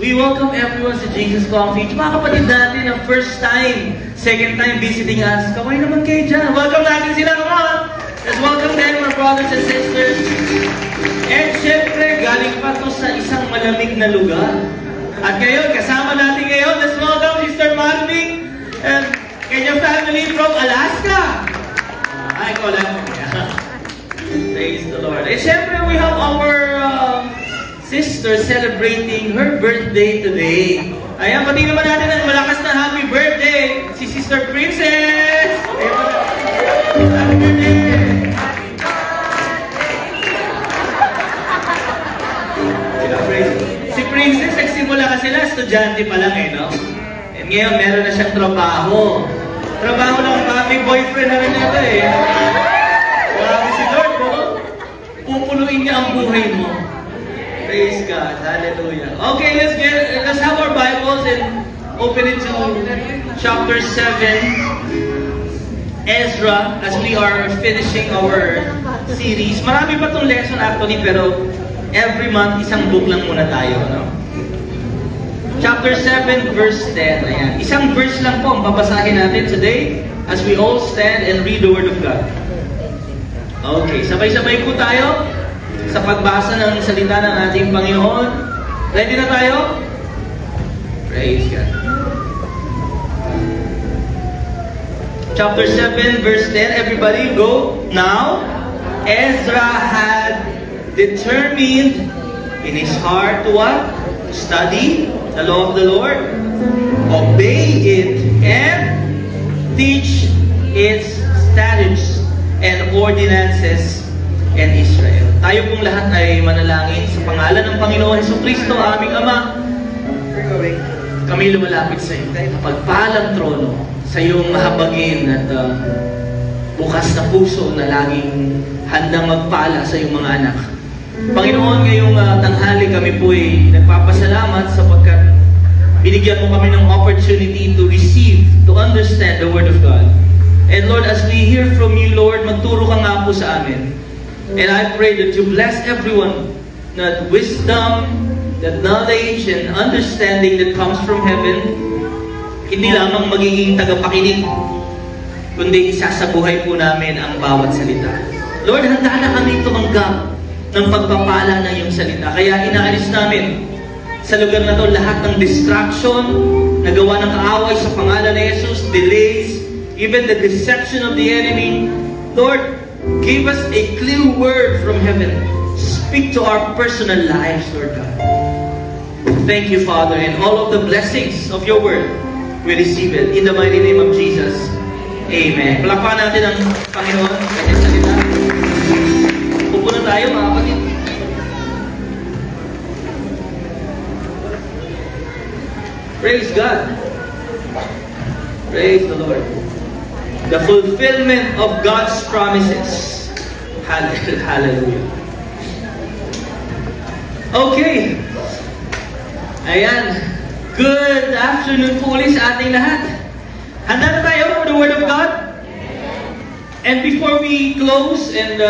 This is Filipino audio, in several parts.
we welcome everyone sa Jesus Coffee. Mga kapatid natin na first time, second time visiting us. Kamay naman kayo dyan. Welcome natin sila. Come on! Let's welcome them, our brothers and sisters. And syempre, galing pa to sa isang malamig na lugar. At ngayon, kasama natin ngayon, let's welcome Sister Marvin and kanyang family from Alaska. Ay, ko lang. Praise the Lord. And syempre, we have our sister celebrating her birthday today. Ayan, pati naman natin ang malakas na happy birthday, si Sister Princess! Happy birthday! Si Princess, nagsimula kasi na, estudyante pa lang no? And ngayon, meron na siyang trabaho. Trabaho lang ba? May boyfriend na rin ito Grabe si Lord, pupunuin niya ang buhay mo. Praise God. Hallelujah. Okay, let's have our Bibles and open it to chapter 7, Ezra, as we are finishing our series. Marami pa itong lesson actually, pero every month, isang book lang muna tayo. No? Chapter 7, verse 10. Ayan. Isang verse lang po ang babasahin natin today as we all stand and read the Word of God. Okay, sabay-sabay po tayo sa pagbasa ng salita ng ating Panginoon. Ready na tayo? Praise God. Chapter 7, verse 10. Everybody go. Now, Ezra had determined in his heart to what? To study the law of the Lord, obey it, and teach its statutes and ordinances in Israel. Tayo pong lahat ay manalangin sa pangalan ng Panginoon Jesucristo, aming Ama. Kami lumalapit sa iyo. Pagpalang trono sa iyong mahabagin at bukas na puso na laging handang magpala sa iyong mga anak. Panginoon, ngayong tanghali kami po ay nagpapasalamat sapagkat binigyan mo kami ng opportunity to receive, to understand the Word of God. And Lord, as we hear from you, Lord, magturo ka nga po sa amin. And I pray that you bless everyone, that wisdom, that knowledge, and understanding that comes from heaven, hindi lamang magiging tagapakinig, kundi isasabuhay po namin ang bawat salita. Lord, handa na kami tumanggap ng pagpapala ng iyong salita. Kaya inaalis namin sa lugar na to lahat ng distraction, nagawa ng kaaway sa pangalan ni Jesus, delays, even the deception of the enemy. Lord, give us a clear word from heaven. Speak to our personal lives, Lord God. Thank you, Father, and all of the blessings of your word, we receive it. In the mighty name of Jesus. Amen. Palakpakan natin ang Panginoon sa kanyang salita. Upo na tayo, mga kapatid. Praise God. Praise the Lord. The fulfillment of God's promises. Hallelujah. Okay. Ayan. Good afternoon po ulit sa ating lahat. Handa na tayo for the Word of God? And before we close and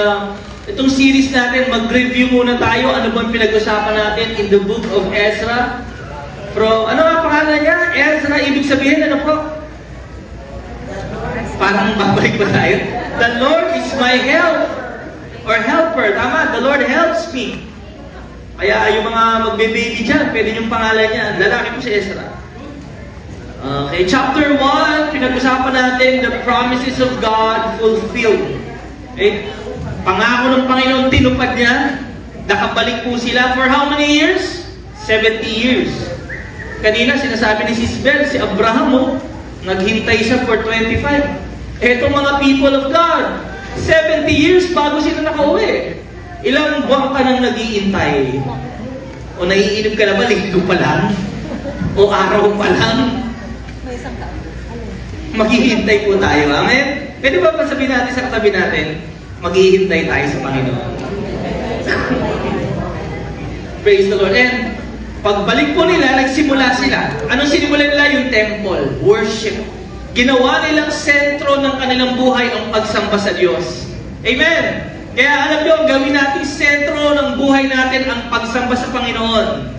itong series natin, mag-review muna tayo. Ano bang pinag-usapan natin in the book of Ezra? Ano nga pangalan niya? Ezra, ibig sabihin, ano po? Parang babalik pa tayo. The Lord is my help or helper. Tama, the Lord helps me. Kaya yung mga magbe-baby dyan, pwede yung pangalan niya. Lalaki po si Ezra. Okay, chapter 1, pinag-usapan natin the promises of God fulfilled. Okay? Pangako ng Panginoon, tinupad niya. Nakabalik po sila for how many years? 70 years. Kanina, sinasabi ni Sisbel, si Abraham, naghintay siya for 25. Etong mga people of God, 70 years bago sila nakauwi. Ilang buwan ka nang nag-iintay? O naiinip ka na ba, linggo pa lang? O araw pa lang? Maghihintay po tayo. Amen? Pwede ba sabihin natin sa katabi natin, maghihintay tayo sa Panginoon? Praise the Lord. And pagbalik po nila, nagsimula sila. Anong sinimulan nila? Yung temple, worship. Ginawa nilang sentro ng kanilang buhay ang pagsamba sa Diyos. Amen! Kaya alam nyo, gawin natin sentro ng buhay natin ang pagsamba sa Panginoon.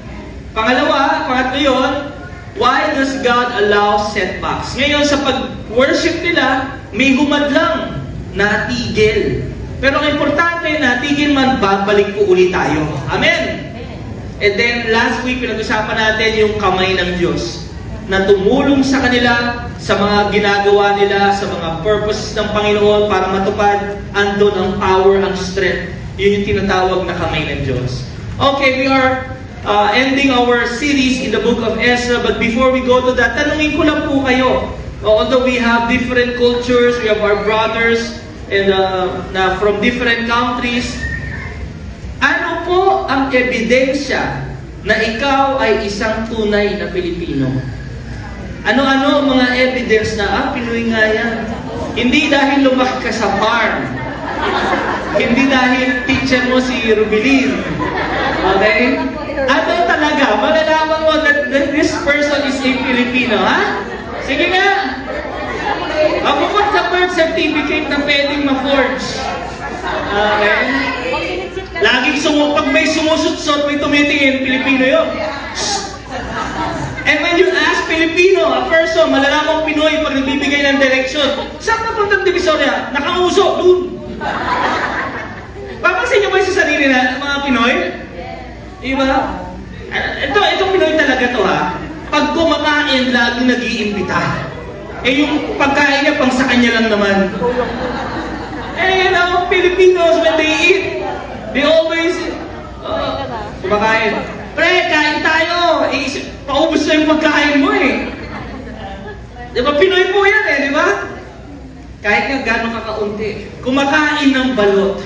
Pangatlo yun, why does God allow setbacks? Ngayon, sa pag-worship nila, may humadlang, natigil. Pero ang importante, natigil man, babalik po ulit tayo. Amen! And then, last week, pinag-usapan natin yung kamay ng Diyos na tumulong sa kanila, sa mga ginagawa nila, sa mga purposes ng Panginoon para matupad, andon ang power, ang strength. Yun yung tinatawag na kamay ng Diyos. Okay, we are ending our series in the book of Ezra, but before we go to that, tanungin ko lang po kayo. Although we have different cultures, we have our brothers and na from different countries, ano po ang ebidensya na ikaw ay isang tunay na Pilipino? Ano-ano mga evidence na, Pinoy nga yan. Hindi dahil lumaki ka sa farm. Hindi dahil teacher mo si Rubilin. Okay? Ano talaga? Malalaman mo that this person is a Filipino, ha? Sige nga. Bukod sa birth certificate na pwedeng ma-forge. Okay? Laging pag may sumusutsot, may tumitingin, Pilipino yun. And when you ask Filipino, a person, malalaman Pinoy pag nagbibigay ng direction, saan na puntang Divisoria? Nakauso, doon. Papansin niyo ba sa sarili na mga Pinoy? Diba? Itong Pinoy talaga to, ha? Pag kumakain, laging nag-iimbita. Yung pagkain niya, pang sa kanya lang naman. Filipinos, when they eat, they always, kumakain. Pre, kain tayo! Paubos na yung pagkain mo eh. Diba, Pinoy po yan eh, diba? Kahit nga gano'ng kakaunti. Kumakain ng balot.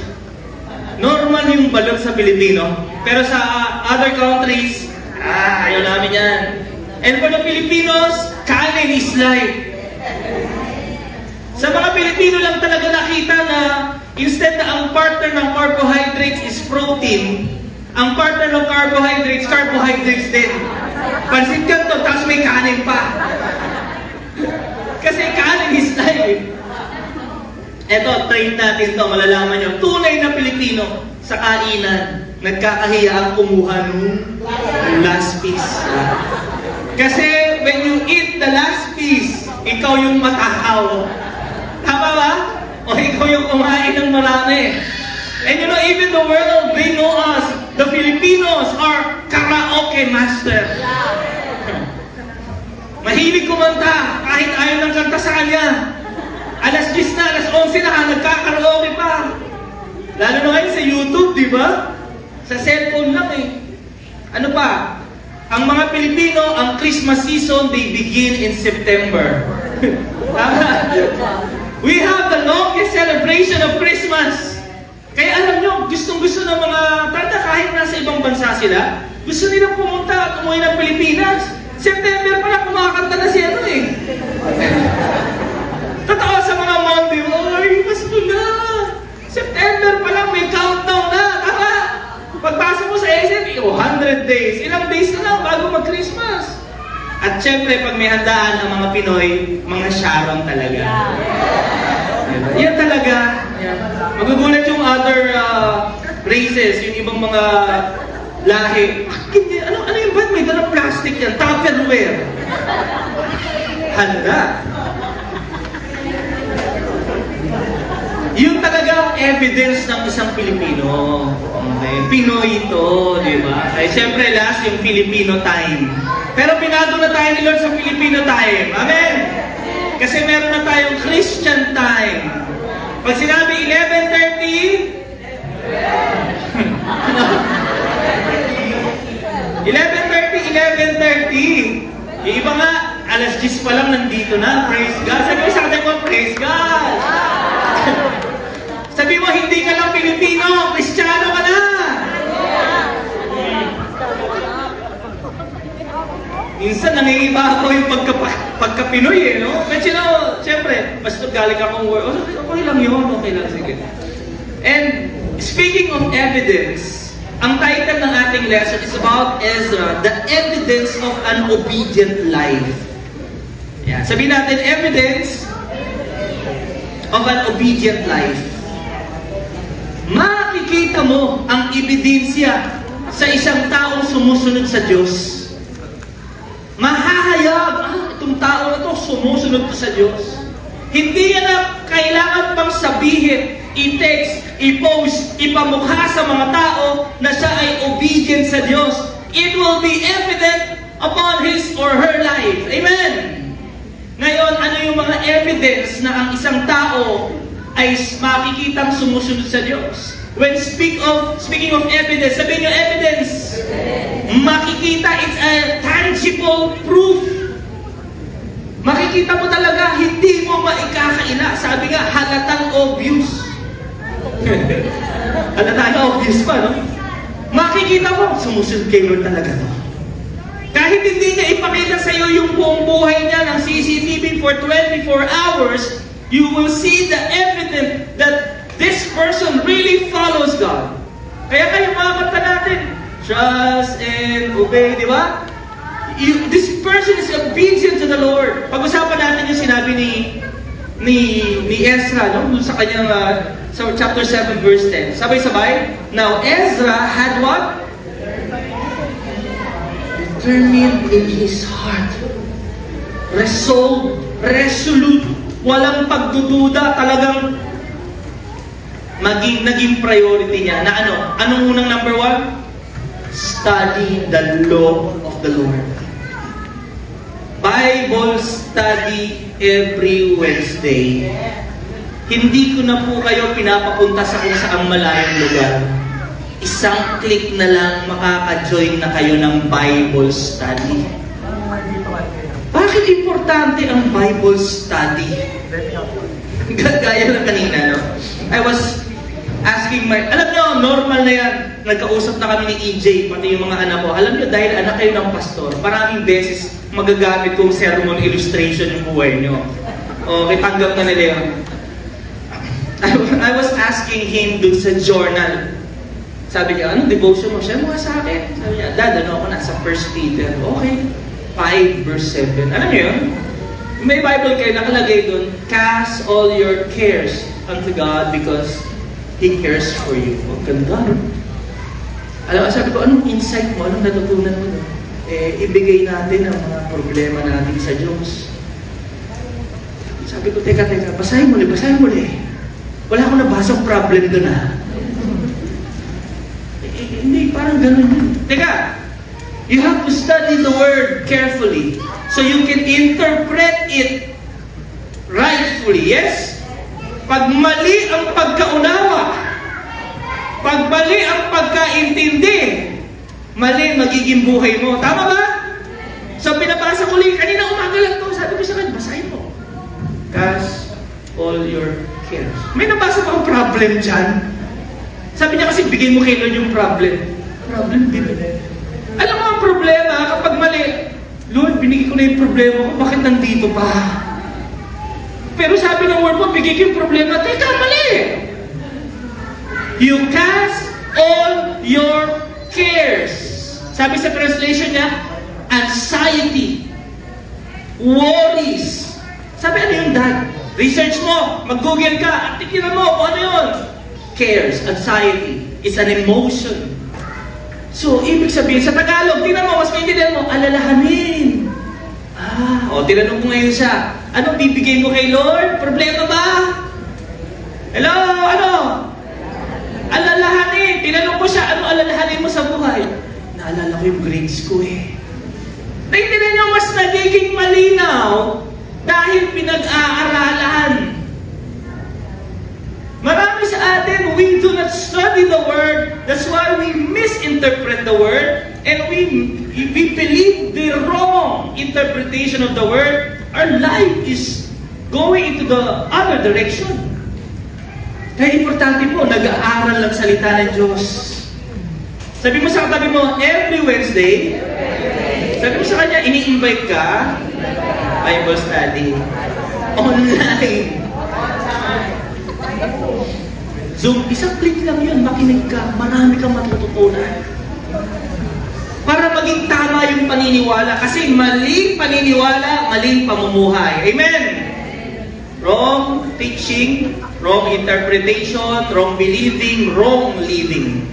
Normal yung balot sa Pilipino. Pero sa other countries, ayaw namin yan. And for the Filipinos, kanin is life. Sa mga Pilipino lang talaga nakita na instead na ang partner ng carbohydrates is protein, ang partner ng carbohydrates din. Pansin ka to, tapos may kanin pa. Kasi kanin is life. Eto, train natin to, malalaman nyo. Tunay na Pilipino sa kainan, nagkakahiya ang kumuha nung last piece. Kasi when you eat the last piece, ikaw yung matakaw. Tama ba? O ikaw yung kumain ng marami. And you know, even the world, they know us. The Filipinos are karaoke master. Mahilig kumanta, kahit ayaw ng kanta sa kanya. Alas 10 na, alas 11 na, nagkakaraoke pa. Lalo na ngayon sa YouTube, di ba? Sa cellphone lang eh. Ano pa? Ang mga Pilipino, ang Christmas season, they begin in September. We have the longest celebration of Christmas. Kaya alam nyo, gustong-gusto ng mga tanda, kahit nasa ibang bansa sila, gusto nilang pumunta at umuwi ng Pilipinas. September pa lang kumakanta na si ano eh. Totoo sa mga Monday, ay, Pasko na! September pa lang, may countdown na, tama? Pagpasok mo sa SM, 100 days. Ilang days na lang bago mag-Christmas. At syempre, pag may handaan ang mga Pinoy, mga Sharon talaga. Yan talaga. Yan. Magugulat yung other races, yung ibang mga lahi. Ano yung ba't may dalang plastic yan? Tupperware. Handa. Yung talagang evidence ng isang Pilipino. Okay. Pinoy ito, di ba? Ay, siyempre last yung Filipino time. Pero pinado na tayo ni Lord sa Filipino time. Amen? Kasi meron na tayong Christian time. Pag sinabi 11:30, 11:30, yung iba nga, alas 10 pa lang nandito na. Praise God. Sabi mo sa atin mo, praise God. Sabi mo, hindi ka lang Pilipino, Kristiyano ka na. Minsan nangingiba ako yung pagka-Pinoy eh, no? But you know, siyempre, basta galing akong work, okay lang yun, okay lang, sige. And speaking of evidence, ang title ng ating lesson is about Ezra, the evidence of an obedient life. Yeah, sabihin natin, evidence of an obedient life. Makikita mo ang ebidensya sa isang taong sumusunod sa Diyos. mahahayag, itong tao na to, sumusunod to sa Diyos. Hindi yan na kailangan pang sabihin, i-text, i-post, ipamukha sa mga tao na siya ay obedient sa Diyos. It will be evident upon his or her life. Amen! Ngayon, ano yung mga evidence na ang isang tao ay makikitang sumusunod sa Diyos? When speaking of evidence, sabihin nyo evidence. Makikita, it's a tangible proof. Makikita mo talaga, hindi mo maikakaila. Sabi nga, halatang obvious. Halatang obvious pa, no? Makikita mo, sumusunod kay Lord talaga to. Kahit hindi niya ipakita sa iyo yung buong buhay niya ng CCTV for 24 hours, you will see the evidence that this person really follows God. Kaya kayo mga kanta natin, trust and obey, di ba? This person is obedient to the Lord. Pag-usapan natin yung sinabi ni Ezra, no? Sa kanyang sa chapter 7 verse 10. Sabay-sabay. Now Ezra had what? Determined in his heart. Resolved, resolute, walang pagdududa, talagang naging priority niya. Na ano? Anong unang number 1? Study the law of the Lord. Bible study every Wednesday. Hindi ko na po kayo pinapapunta sa kung saang malayong lugar. Isang click na lang makaka-join na kayo ng Bible study. Bakit importante ang Bible study? Gaya ng kanina, no? I was asking alam nyo, normal na yan. Nagkausap na kami ni EJ, pati yung mga anak ko. Alam nyo, dahil anak kayo ng pastor, maraming beses magagamit kong sermon illustration yung buhay nyo. Okay, tanggap na nila yun. I was asking him dun sa journal. Sabi niya, anong devotion mo? Siya, mga sa akin. Sabi niya, Dad, ako nasa 1 Peter. Okay, 5 verse 7. Alam niyo yun? May Bible kayo, nakalagay dun, cast all your cares unto God because He cares for you. Oh, ganda. Alam, sabi ko, anong insight mo? Anong natutunan mo doon? Ibigay natin ang mga problema natin sa Diyos. Sabi ko, teka, basahin mo ulit. Wala akong nabasang problem doon, ha? Hindi, parang ganun yun. Teka, you have to study the Word carefully so you can interpret it rightfully, yes? Pag mali ang pagkaunawa, pag mali ang pagkaintindi, mali magiging buhay mo. Tama ba? So, pinabasa ko lang, kanina umaga lang to. Sabi ko sa kanya, basahin mo. Cast all your cares. May nabasa pa ang problem dyan. Sabi niya kasi, bigay mo kay Lord yung problem. Problem, bibili. Alam mo ang problema, kapag mali, Lord, binigay ko na yung problema ko, bakit nandito pa? Pero sabi ng word mo, bigay ko yung problema, teka, mali! You cast all your cares. Sabi sa translation niya, anxiety, worries. Sabi, ano yun, Dad? Research mo, mag-google ka, at tikinan mo kung ano yun. Cares, anxiety, is an emotion. So, ibig sabihin, sa Tagalog, tinan mo, mas maintindihan mo, alalahanin. Tinanong ko ngayon siya, anong bibigay mo kay Lord? Problema ba? Hello, ano? Alalahanin. Tinanong ko siya, ano alalahanin mo sa buhay? Naalala ko yung grades ko eh. Naintindihan niyo, mas nagiging malinaw dahil pinag-aaralan. Marami sa atin, we do not study the Word. That's why we misinterpret the Word. And we believe the wrong interpretation of the Word. Our life is going into the other direction. Kaya importante po, nag-aaral lang salita ng Diyos. Sabi mo sa katabi mo, every Wednesday, sabi mo sa kanya, ini-invite ka, Bible study, online. Zoom, isang click lang yun, makinig ka, marami kang matututunan. Para maging tama yung paniniwala. Kasi maling paniniwala, maling pamumuhay. Amen? Wrong teaching, wrong interpretation, wrong believing, wrong living.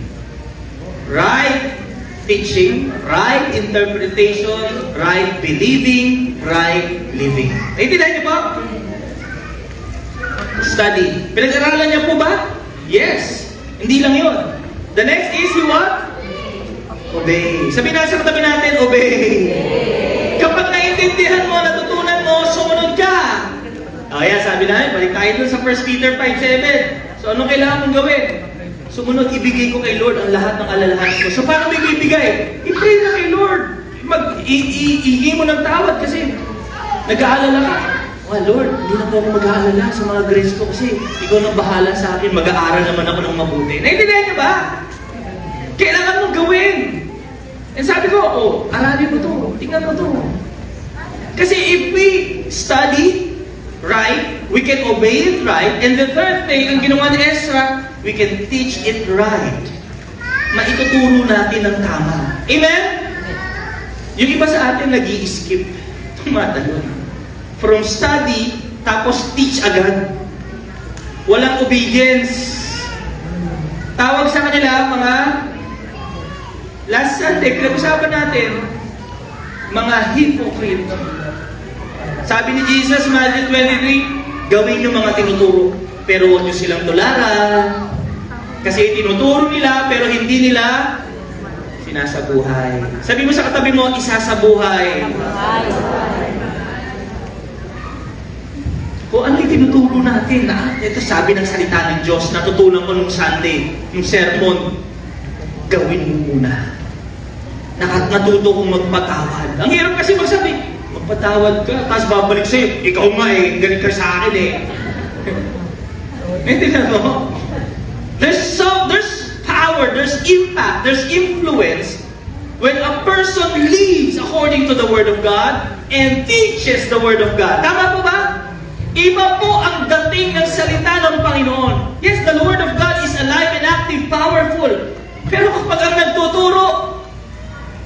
Right teaching, right interpretation, right believing, right living. Naintindihan niyo po? Study. Pinag-aralan niya po ba? Yes. Hindi lang yun. The next is you what? Obey. Sabihin natin sa katabi natin, obey. Kapag naiintindihan mo, natutunan mo, sumunod ka. Kaya sabi namin, balik tayo dun sa 1 Peter 5:7. So anong kailangan mong gawin? Sumunod, ibigay ko kay Lord ang lahat ng alalahanin ko. So paano mo ibibigay? I-pray na kay Lord. Ihingi mo ng tawad kasi nag-aalala ka. Oh Lord, hindi na po ako mag-aalala sa mga grace ko kasi ikaw nang bahala sa akin. Mag-aaral naman ako ng mabuti. Naintindihan niyo ba? Kailangan mong gawin. And sabi ko, aralin mo to. Tingnan mo to. Kasi if we study right, we can obey it right. And the third thing, ang ginawa ni Ezra, we can teach it right. Maituturo natin ng tama. Amen? Yung iba sa atin nag-i-skip. Tumatalon. From study, tapos teach agad. Walang obedience. Tawag sa kanila, mga last Sunday, pinag-usapan natin, mga hypocrite. Sabi ni Jesus, Matthew 23, gawin yung mga tinuturo, pero huwag nyo silang tularan. Kasi tinuturo nila, pero hindi nila sinasabuhay. Sabi mo sa katabi mo, isasabuhay. Kung ano yung tinuturo natin, ito sabi ng salita ng Diyos, natutunan ko nung Sunday, yung sermon, gawin mo muna. Natuto kong magpatawad. Ang hirap kasi magsabi, magpatawad ka, tapos babalik sa'yo, ikaw nga galing ka sa akin Hindi na no? There's power, there's impact, there's influence when a person lives according to the Word of God and teaches the Word of God. Tama po ba? Iba po ang dating ng salita ng Panginoon. Yes, the Word of God is alive and active, powerful. Pero kapag ang nagtuturo,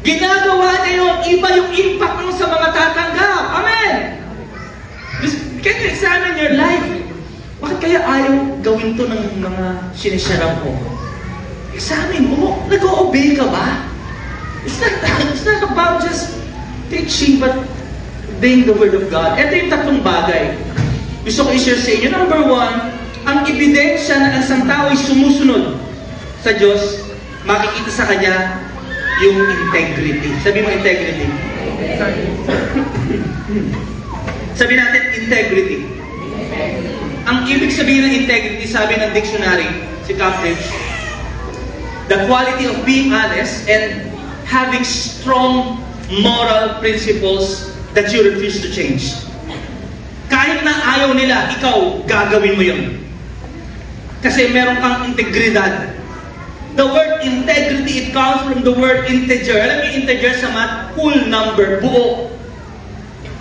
ginagawa niya yun, iba yung impact mo sa mga tatanggap. Amen! Can you examine your life? Bakit kaya ayaw gawin to ng mga sinisarap mo? Examine mo, nag-o-obey ka ba? It's not about just teaching, but obeying the Word of God. Ito yung tatlong bagay. Gusto ko i-share sa inyo. Number one, ang ebidensya na ang isang tao ay sumusunod sa Diyos, makikita sa Kanya yung integrity. Sabi mo integrity. Sabi natin integrity. Ang ibig sabihin ng integrity, sabi ng dictionary, si Cambridge, the quality of being honest and having strong moral principles that you refuse to change. Kahit na ayaw nila, ikaw, gagawin mo yun. Kasi meron kang integridad. The word integrity, it comes from the word integer. Alam niyo integer sa math? Whole number, buo.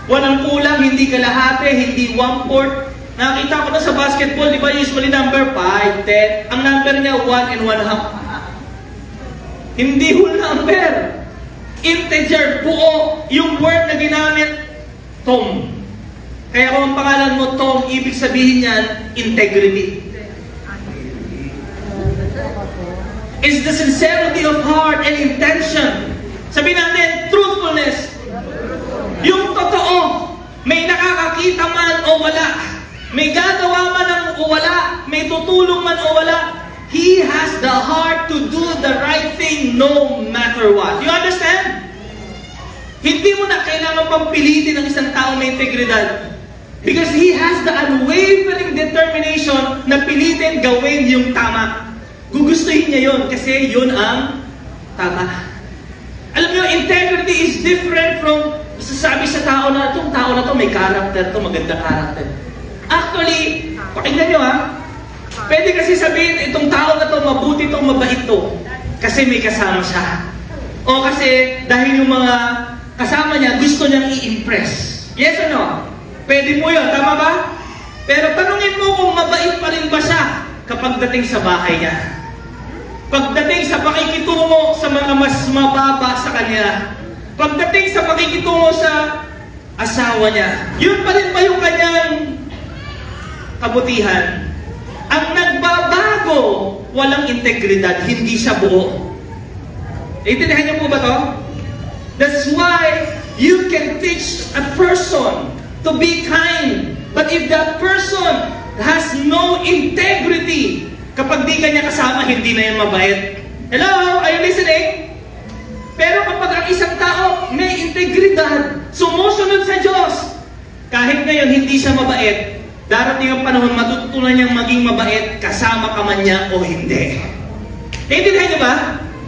Walang kulang, hindi kalahati, hindi 1/4. Nakita ko na sa basketball, di ba usually number 5, 10. Ang number niya, 1 and 1/2. Hindi whole number. Integer, buo. Yung word na ginamit, Tom. Kaya kung ang pangalan mo, Tom, ibig sabihin niyan, integrity. It's the sincerity of heart and intention. Sabihin natin, truthfulness. Yung totoo, may nakakakita man o wala, may gagawa man o wala, may tutulong man o wala, he has the heart to do the right thing no matter what. You understand? Hindi mo na kailangan pang pilitin ng isang tao may integridad. Because he has the unwavering determination na pilitin gawin yung tama. Gugustuhin niya yun kasi yun ang tama. Alam niyo, integrity is different from sasabi sa tao na itong tao na to may character to, magandang character. Actually, pakinggan niyo pwede kasi sabihin itong tao na to mabuti to, mabait to kasi may kasama siya. O kasi dahil yung mga kasama niya gusto niyang i-impress. Yes or no? Pwede po yun, tama ba? Pero tanungin mo kung mabait pa rin ba siya kapag dating sa bahay niya. Pagdating sa pakikitungo sa mga mas mababa sa kanya. Pagdating sa pakikitungo sa asawa niya. Yun pa rin ba yung kanyang kabutihan? Ang nagbabago, walang integridad, hindi siya buo. Intindihan niyo po ba to? That's why you can teach a person to be kind. But if that person has no integrity, kapag di ka niya kasama, hindi na yan mabait. Hello? Are you listening? Pero kapag ang isang tao may integridad, sumusunod sa Diyos, kahit ngayon hindi siya mabait, darating ang panahon, matututunan niyang maging mabait, kasama ka man niya o hindi. Naintindihan niyo ba?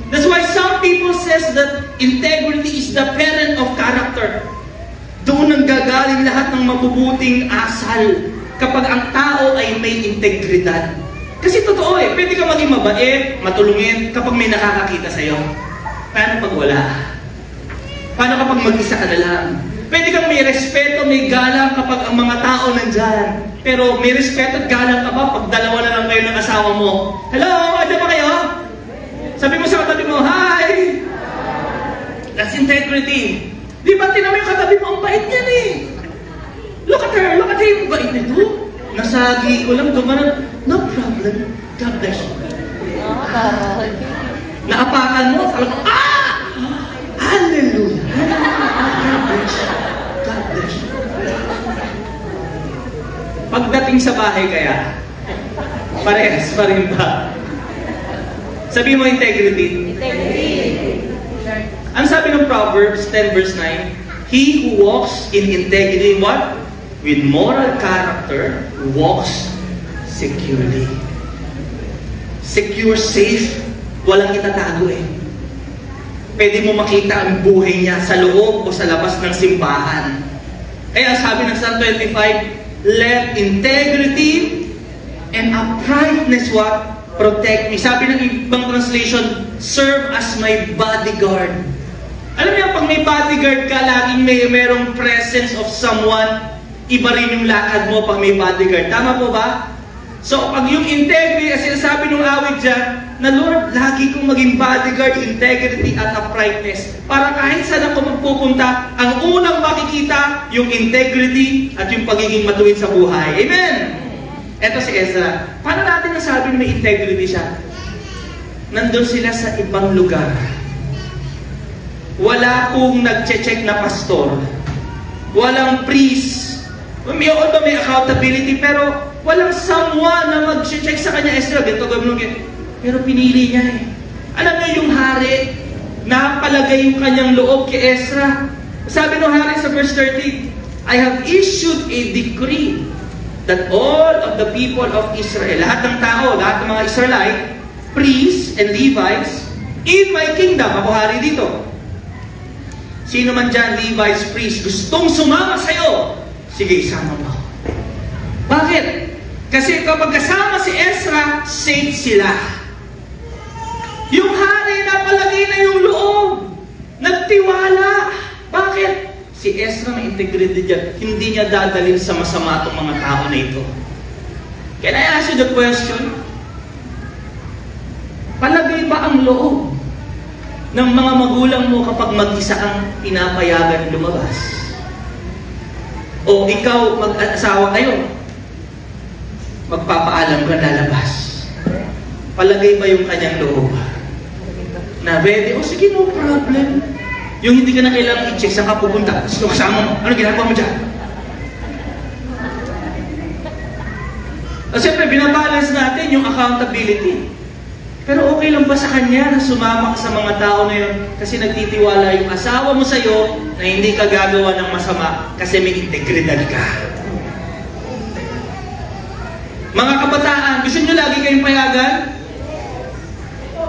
That's why some people says that integrity is the parent of character. Doon ang gagaling lahat ng mabubuting asal kapag ang tao ay may integridad. Kasi totoo eh, pwede ka maging mabait, matulungin kapag may nakakakita sa'yo. Paano pag wala? Paano kapag mag-isa ka na lang? Pwede kang may respeto, may galang kapag ang mga tao nandyan. Pero may respeto at galang ka ba pag dalawa na lang kayo ng asawa mo? Hello? Ano ba kayo? Sabi mo sa katabi mo, hi! That's integrity. Di ba tinan mo yung katabi mo, ang bait niyan eh. Look at her, yung bait nito. Nasagi ko lang, dumanan, no problem. God bless you. Naapakan mo, talagang, hallelujah! God bless you. God bless you. Pagdating sa bahay kaya, parehas pa rin ba? Sabi mo integrity. Ang sabi ng Proverbs 10 verse 9, he who walks in integrity, what? With moral character, walks securely. Secure, safe, walang itatago eh. Pwede mo makita ang buhay niya sa loob o sa labas ng simbahan. Kaya sabi ng Psalm 25, let integrity and uprightness what? Protect me. Sabi ng ibang translation, serve as my bodyguard. Alam niyo, pag may bodyguard ka, laging merong presence of someone, iba rin yung lakad mo pag may bodyguard. Tama po ba? So, pag yung integrity, as sinasabi ng awit dyan, na Lord, lagi kong maging bodyguard, integrity at uprightness. Para kahit saan ako magpupunta, ang unang makikita, yung integrity at yung pagiging matuwid sa buhay. Amen! Eto si Ezra. Paano natin nasabi na may integrity siya? Nandun sila sa ibang lugar. Wala pong nag-check na pastor. Walang priest. May accountability, pero walang someone na mag-check sa kanya, Ezra, ganito gawin mo. Pero pinili niya eh. Alam niyo yung hari, napalagay yung kanyang loob kay Ezra. Sabi ng hari sa verse 30, I have issued a decree that all of the people of Israel, lahat ng tao, lahat ng mga Israelite, priests and Levites, in my kingdom, ako hari dito. Sino man dyan, Levites, priests, gustong sumama sa'yo, sige, isama mo. Bakit? Kasi kapag kasama si Ezra, safe sila. Yung hari, napalagay na yung loob. Nagtiwala. Bakit? Si Ezra may integrity dyan. Hindi niya dadalhin sa masama itong mga tao na ito. Can I ask you the question? Palagay ba ang loob ng mga magulang mo kapag mag-isa kang pinapayagan lumabas? O ikaw, mag-asawa kayo, magpapaalam ka lalabas. Palagay ba yung kanyang loob? Na ready? O sige, no problem. Yung hindi ka na kailangang i-check saan ka pupunta. Sino kasama mo? Ano ginagawa mo dyan? At siyempre, binabalance natin yung accountability. Pero okay lang ba sa kanya na sumama ka sa mga tao na yun kasi nagtitiwala yung asawa mo sa'yo na hindi ka gagawa ng masama kasi may integridad ka? Mga kabataan, gusto nyo lagi kayong payagan?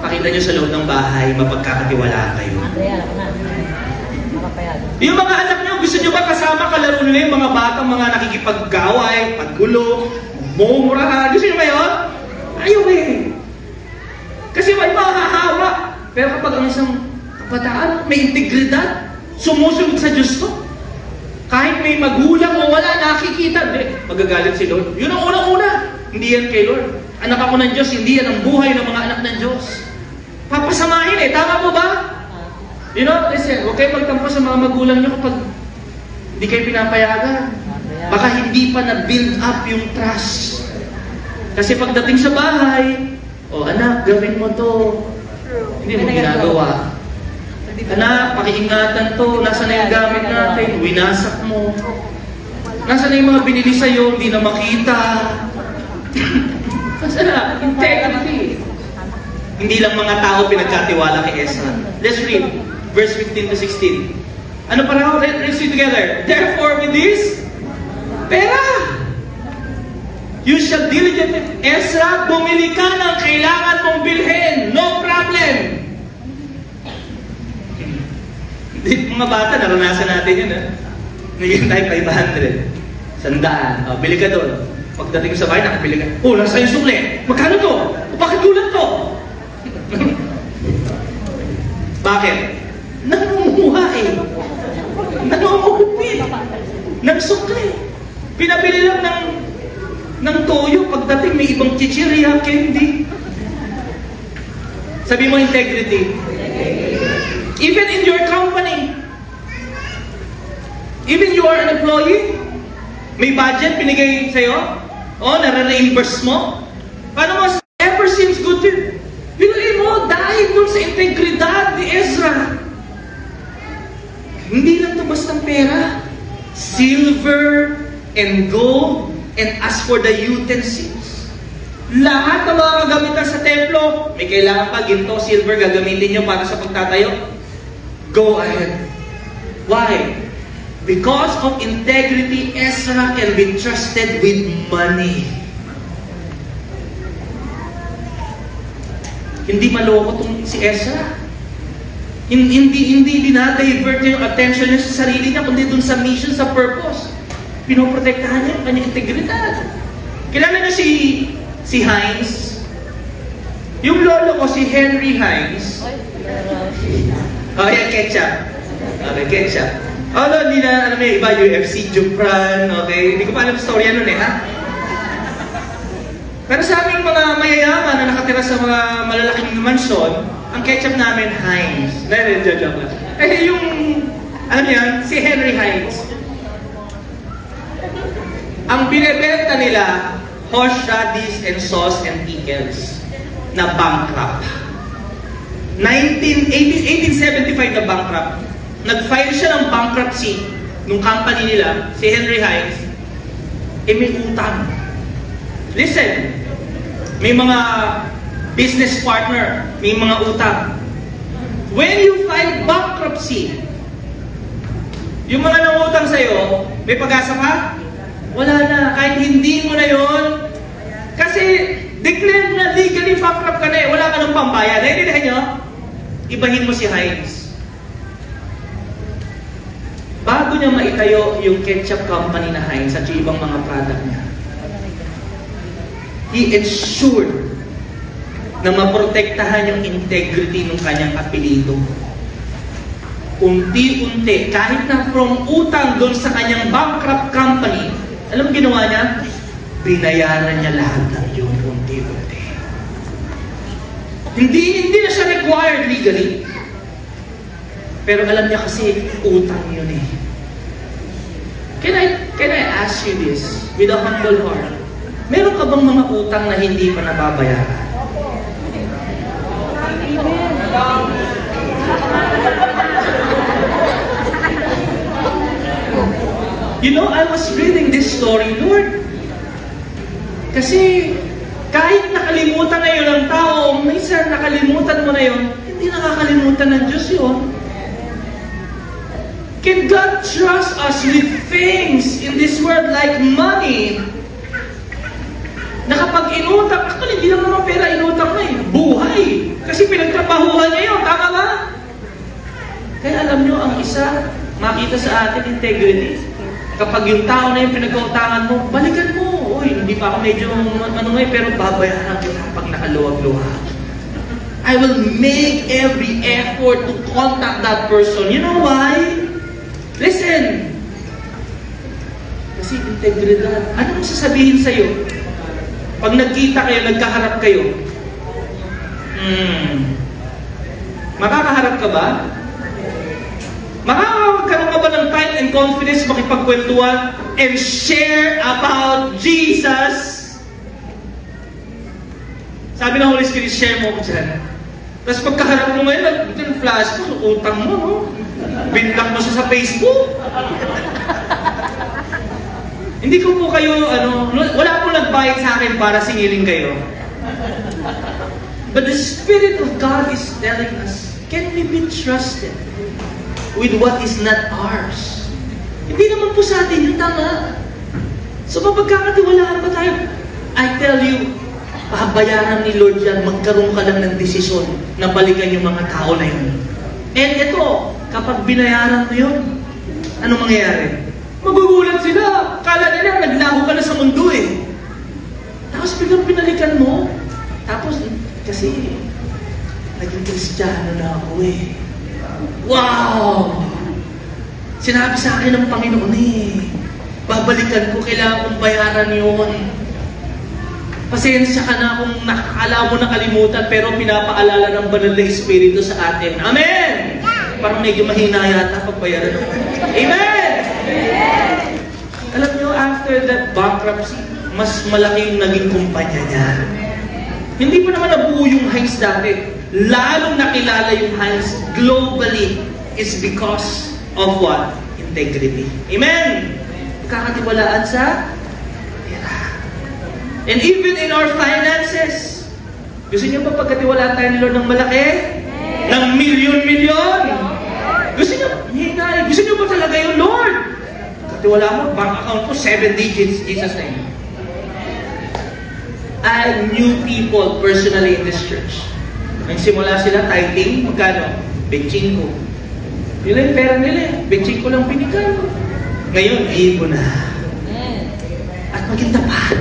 Pakita nyo sa loob ng bahay, mapagkakatiwalaan kayo. Yung mga anak nyo, gusto nyo ba kasama kalaro nila yung mga batang mga nakikipaggaway, paggulo, mumura? Gusto nyo ba yun? Ayaw eh. Kasi may mahahawa. Pero kapag ang isang kabataan, may integridad, sumusunod sa Diyos to. Kahit may magulang o wala, nakikita, magagalit si Lord. Yun ang unang-una. Hindi yan kay Lord. Anak ako ng Diyos, hindi yan ang buhay ng mga anak ng Diyos. Papasamahin eh. Tama mo ba? You know, listen, huwag kayo magtampo sa mga magulang nyo kapag hindi kayo pinapayagan. Baka hindi pa na-build up yung trust. Kasi pagdating sa bahay, oh anak, gawin mo to. Hindi mo ginagawa. Anak, pakiingatan to. Nasaan na yung gamit natin? Winasak mo. Nasaan na yung mga binili sa'yo? Hindi na makita. Nasaan na? Integrity. Hindi lang mga tao pinagkatiwala kay Ezra. Let's read verse 15 to 16. Ano pa raw? Let's read together. Therefore, with this, pera. You shall diligently. Ezra, bumili ka ng kailangan mong bilhin. No problem. Mga bata, naranasan natin yun. Naging tayo 500. 100. O, bili ka doon. Pagdating sa bahay, nakabili ka. Oh, nasa yung sukle. Magkano to? Bakit kulang to? Bakit? Namumuha eh. Namumuhupin. Nagsukle. Pinabili lang ng toyo. Pagdating may ibang chichirya, candy. Sabi mo integrity. Even in your company. Even you are an employee. May budget binigay sa'yo. O, nare-reimburse mo. Paano mo, ever seems good to you. Binuin mo, dahil dun sa integridad ni Ezra. Hindi lang ito bastang pera. Silver and gold, and as for the utensils, lahat ng mga kagamitan sa templo, may kailangan pa ginto, silver, gagamitin nyo para sa pagtatayo. Go ahead. Why? Because of integrity, Ezra can be trusted with money. Hindi maloko itong si Ezra. Hindi dinadivert yung attention niya sa sarili niya, kundi dun sa mission, sa purpose. Pinoprotektahan niya yung kanyang integridad. Kilala niyo si Heinz? Yung lolo ko, si Henry Heinz. Oh, yan, ketchup. Okay, ketchup. Although, hindi na, alam mo yung iba, UFC, Jupran, okay? Hindi ko pa alam storya nun eh, ha? Pero sa aming mga mayayaman na nakatira sa mga malalaking mansyon, ang ketchup namin, Heinz. Joke lang. Eh, yung, alam niyo yan, si Henry Heinz. Ang binibenta nila, horseradish and sauce and pickles na bankrupt. 1875 na bankrupt. Nag-file siya ng bankruptcy nung company nila, si Henry Heinz, eh may utang. Listen, may mga business partner, may mga utang. When you file bankruptcy, yung mga nangutang sa'yo, may pag-asa pa? Wala na, kahit hindi mo na yon. Kasi declared na legally bankrupt ka na eh, wala ka ng pambayad. Naintindihan nyo? Ibahin mo si Heinz. Bago niya maitayo yung ketchup company na Heinz at yung ibang mga product niya, he ensured na maprotektahan yung integrity ng kanyang apelido. Unti-unti, kahit na from utang doon sa kanyang bankrupt company, alam mo ginawa niya? Binayaran niya lahat ng yun unti-unti. Hindi na siya required legally. Pero alam niya kasi utang yun eh. Can I ask you this with a humble heart? Meron ka bang mga utang na hindi pa nababayaran? You know, I was reading this story, Lord. Kasi kahit nakalimutan na yun ng tao, minsan nakalimutan mo na yun, hindi nakakalimutan ng Diyos yun. Can God trust us with things in this world like money? Na kapag inutang, actually hindi lang naman pera inutang na eh, buhay. Kasi pinagtrabahuhan niya yun, tama ba? Kaya alam nyo, ang isa, makita sa atin integrity. Kapag yung tao na yung pinagkautangan mo, balikan mo. Uy, hindi pa ako medyo pero babayaran kita pag nakaluwag-luwag. I will make every effort to contact that person. You know why? Listen. Kasi integridad. Ano sasabihin sa'yo? Pag nagkita kayo, nagkaharap kayo, makakaharap ka ba? Makakakaroon ka ba ng time and confidence makipagkwentuhan and share about Jesus? Sabi ng Holy Spirit, share mo ko dyan. Tapos pagkaharap mo ngayon, flash mo, utang mo, no? Binlock mo siya sa Facebook. Hindi ko po kayo, wala po nagbayad sa akin para singilin kayo. But the Spirit of God is telling us, can we be trusted with what is not ours? Hindi naman po sa atin yung tama. So mapagkakatiwalaan ba tayo? I tell you, pabayaran ni Lord yan, magkaroon ka lang ng desisyon na balikan yung mga tao na yun. And ito, kapag binayaran mo yun, ano mangyayari? Magugulat sila. Kala nila, naglaho ka na sa mundo eh. Tapos biglang pinalikan mo. Tapos, kasi, naging Kristiyano na ako eh. Wow! Sinabi sa akin ng Panginoon eh. Babalikan ko, kailangan kong bayaran yun. Pasensya ka na kung nakakala mo nakalimutan, pero pinapaalala ng Banal na Espiritu sa atin. Amen! Parang medyo mahina yata pagbayaran ako. Amen! Alam nyo, after that bankruptcy, mas malaki yung naging kumpanya niya. Hindi pa naman nabuo yung Heinz dati. Lalong nakilala yung Heinz globally is because of what? Integrity. Amen! Kakatiwalaan sa pera. And even in our finances, gusto niyo ba pagkatiwalaan tayo ni Lord ng malaki? Ng milyon-milyon? Gusto niyo ba talaga yung Lord? Katiwala mo, bank account ko, 7 digits, Jesus name. I knew people personally in this church. Nang simula sila, tithing, magkano? 25. Yun lang yung pera nila eh. 25 lang pinigan. Ngayon, ibo na. At maging tapat.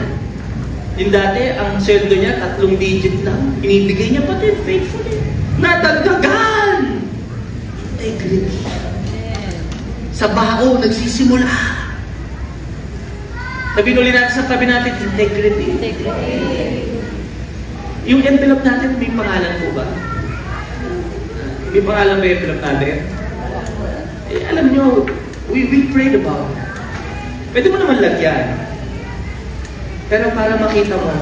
Yung dati, ang sweldo niya, 3 digit lang. Binibigay niya pati faithfully. Nadagdagan! Integrity. Sa bao, nagsisimula. Sabihin ulit natin sa tabi natin, integrity. Yung envelope natin, may pangalan po ba? May pangalan ba yung envelope natin? Eh, alam nyo, we prayed about it. Pwede mo naman lagyan. Pero para makita mo,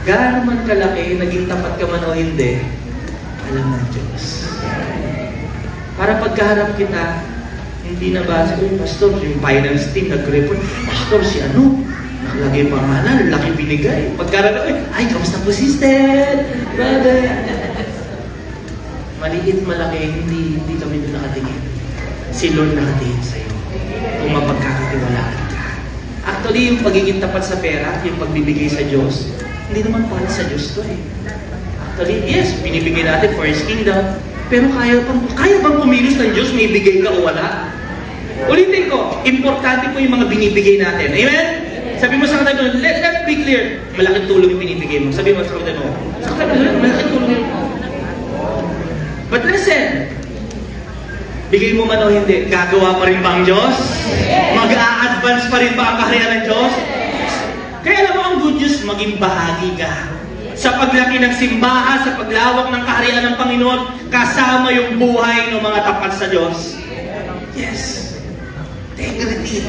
gaano man kalaki, naging tapat ka man o hindi, alam ng Diyos. Para pagkaharap kita, hindi na ba, pastor, yung finance team nag-report, pastor, si ano, nakalagay pangalan, laki binigay. Pagkaharap, ay, kamusta po sister? Brother. Maliit, malaki, hindi kami doon nakatingin. Si Lord nakatingin sa'yo. Kung mapagkakatiwalaan ka. Actually, yung pagiging tapat sa pera, yung pagbibigay sa Diyos, hindi naman para sa Diyos to eh. Actually, yes, binibigay natin for His kingdom, pero kaya bang kumilos ng Diyos, may bigay ka o wala? Ulitin ko, importante po yung mga binibigay natin. Amen? Sabi mo sa kanila, let be clear, malaking tulong yung binibigay mo. Sabi mo sa kanila, malaking tulong yung but listen, bigay mo man o hindi, gagawa pa rin ba ang Diyos? Mag-a-advance pa rin ba ang kaharian ng Diyos? Kaya alam mo ang good news, maging bahagi ka. Sa paglaki ng simbahan, sa paglawak ng kaharian ng Panginoon, kasama yung buhay ng mga tapat sa Diyos. Yes. Integrity.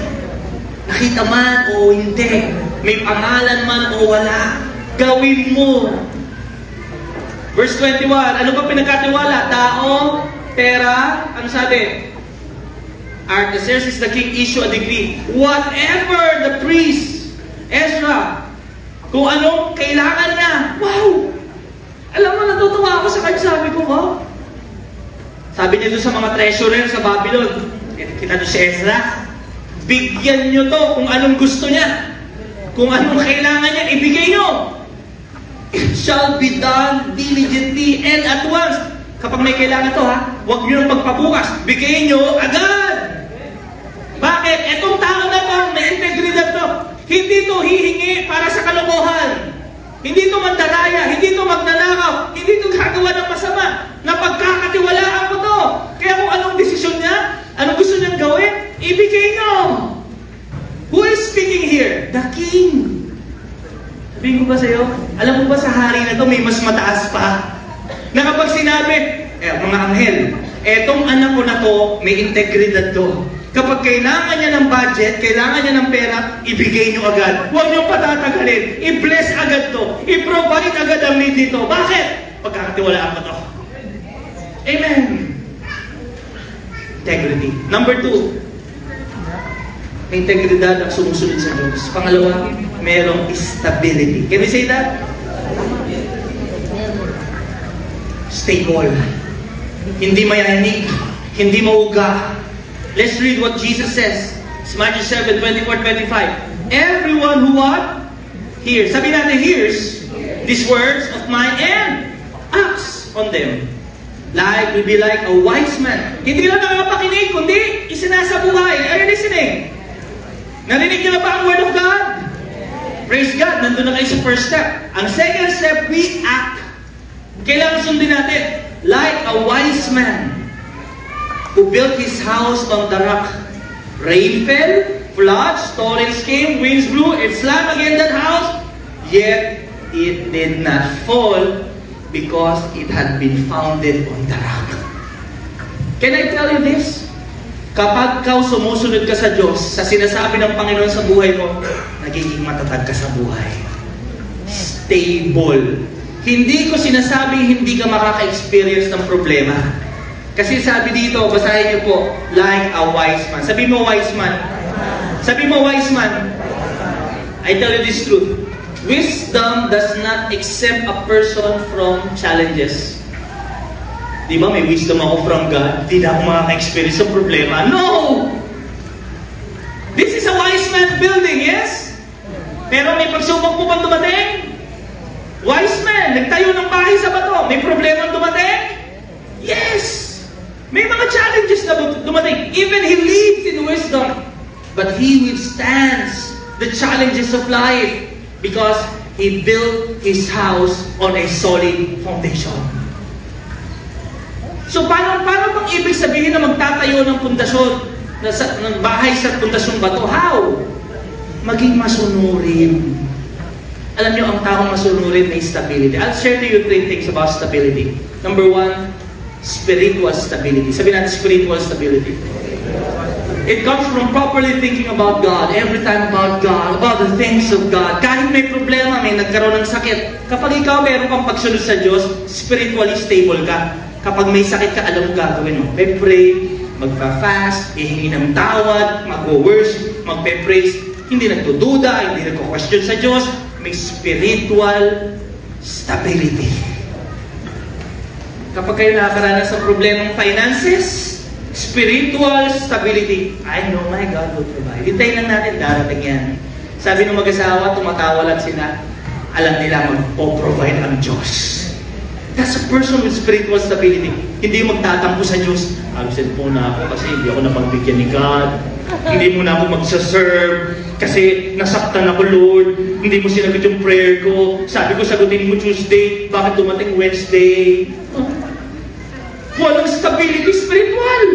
Nakita man o hindi, may pangalan man o wala, gawin mo. Verse 21, ano ba pinagkatiwala? Tao, pera, ano sabi? Artaxerxes the king issue a decree. Whatever the priest, Ezra, kung anong kailangan niya. Wow! Alam mo, natutuwa ako sa kanya. Sabi ko, wow. Sabi niya doon sa mga treasurer sa Babylon, kita doon si Ezra, bigyan niyo to kung anong gusto niya. Kung anong kailangan niya, ibigay niyo. It shall be done diligently and at once. Kapag may kailangan to ha, huwag niyo nang magpabukas. Bigay niyo agad. Bakit? Etong tao na to, may integridad to. Hindi to hihingi para sa kalokohan. Hindi to mandaraya. Hindi to magnanakaw. Hindi to gagawa ng masama. Napagkakatiwalaan ko to. Kaya kung anong desisyon niya, anong gusto niyang gawin, ibigay niyo. Who is speaking here? The king. Sabihin ko ba sa'yo, alam mo ba sa hari na to may mas mataas pa? Na kapag sinabi, mga anghel, etong anak ko na to, may integridad to. Kapag kailangan niya ng budget, kailangan niya ng pera, ibigay niyo agad. Huwag niyo patatagalin. I-bless agad to. I-provide agad ang need nito. Bakit? pagkakatiwalaan ko to. Amen. Integrity. Number 2, may integridad ang sumusunod sa Diyos. Pangalawa, merong stability. Can we say that? Stable. Hindi mayayanig. Hindi mauga. Let's read what Jesus says. It's Matthew 7:24-25. Everyone who what? Hears. Sabi natin, hears these words of mine and acts on them. Like will be like a wise man. Hindi lang nakakapakinig, kundi isinasabuhay. Are you listening? Narinig niyo na ba ang word of God? Praise God. Nandun na kayo sa first step. Ang second step, we act. Kailangan sundin natin. Like a wise man who built his house on the rock. Rain fell, floods, torrents came, winds blew, it slammed against that house, yet it did not fall because it had been founded on the rock. Can I tell you this? Kapag ka sumusunod ka sa Diyos, sa sinasabi ng Panginoon sa buhay mo, nagiging matatag ka sa buhay. Stable. Hindi ko sinasabing hindi ka makaka-experience ng problema. Kasi sabi dito, basahin niyo po, like a wise man. Sabi mo, wise man. Sabi mo, wise man. I tell you this truth. Wisdom does not exempt a person from challenges. Di ba may wisdom ako from God? Di na ako makaka-experience ng problema. No! This is a wise man building, yes? Pero may pagsubok po bang dumating? Wise man, nagtayo ng bahay sa bato. May problema dumating? Yes! May mga challenges na dumating. Even he lives in wisdom. But he withstands the challenges of life because he built his house on a solid foundation. So, paano bang ibig sabihin na magtatayo ng pundasyon, ng bahay sa pundasyong bato? How? Maging masunurin. Alam niyo, ang taong masunurin may stability. I'll share to you 3 things about stability. Number 1, spiritual stability. Sabi natin, spiritual stability. It comes from properly thinking about God, every time about God, about the things of God. Kahit may problema, may nagkaroon ng sakit, kapag ikaw meron kang pagsunod sa Diyos, spiritually stable ka. Kapag may sakit ka, alam mo gagawin mo. Mag-pray, magpa-fast, ihingi ng tawad, mag-worship, magpe-praise. Hindi nagdududa, hindi nagko-question sa Diyos. May spiritual stability. Kapag kayo nakakaranas ng problemang finances, spiritual stability. I know my God will provide. Hintayin lang natin, darating yan. Sabi ng mag-asawa, tumatawa lang sila. Alam nila magpo-provide ang Diyos. That's a person with spiritual stability. Hindi magtatampo sa Diyos. Absent po na ako kasi hindi ako napagbigyan ni God. Hindi mo na ako magsaserve kasi nasaktan ako, Lord. Hindi mo sinagot yung prayer ko. Sabi ko, sagutin mo Tuesday. Bakit dumating Wednesday? Walang stability spiritual.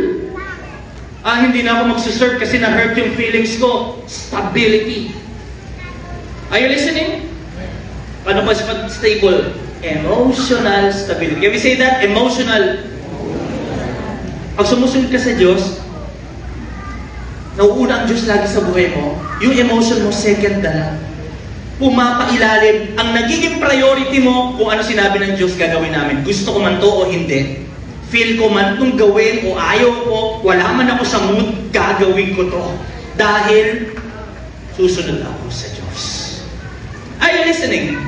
Hindi na ako magsaserve kasi na-hurt yung feelings ko. Stability. Are you listening? Ano ba stable? Emotional stability. Can we say that? Emotional. Pag sumusunod ka sa Diyos, nauuna ang Diyos lagi sa buhay mo, yung emotion mo, second na lang. Pumapailalim. Ang nagiging priority mo, kung ano sinabi ng Diyos gagawin namin. Gusto ko man to o hindi. Feel ko man itong gawin o ayaw ko, wala man ako sa mood, gagawin ko to. Dahil susunod ako sa Diyos. Are you listening?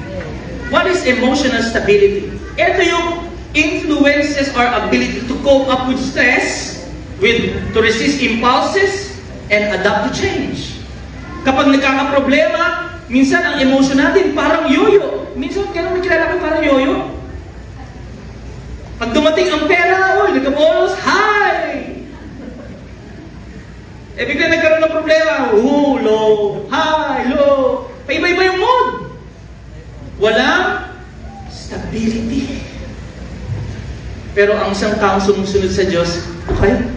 What is emotional stability? Ito yung influences our ability to cope up with stress, to resist impulses, and adapt to change. Kapag nagkakaproblema, minsan ang emotion natin parang yoyo. Minsan, kaya may kilala ko parang yoyo. Pag dumating ang pera, nagka-bonus, high! Bigla nagkaroon ng problema, low, high, low. Paiba-iba yung mood. Walang stability. Pero ang isang taong sumusunod sa Diyos, okay?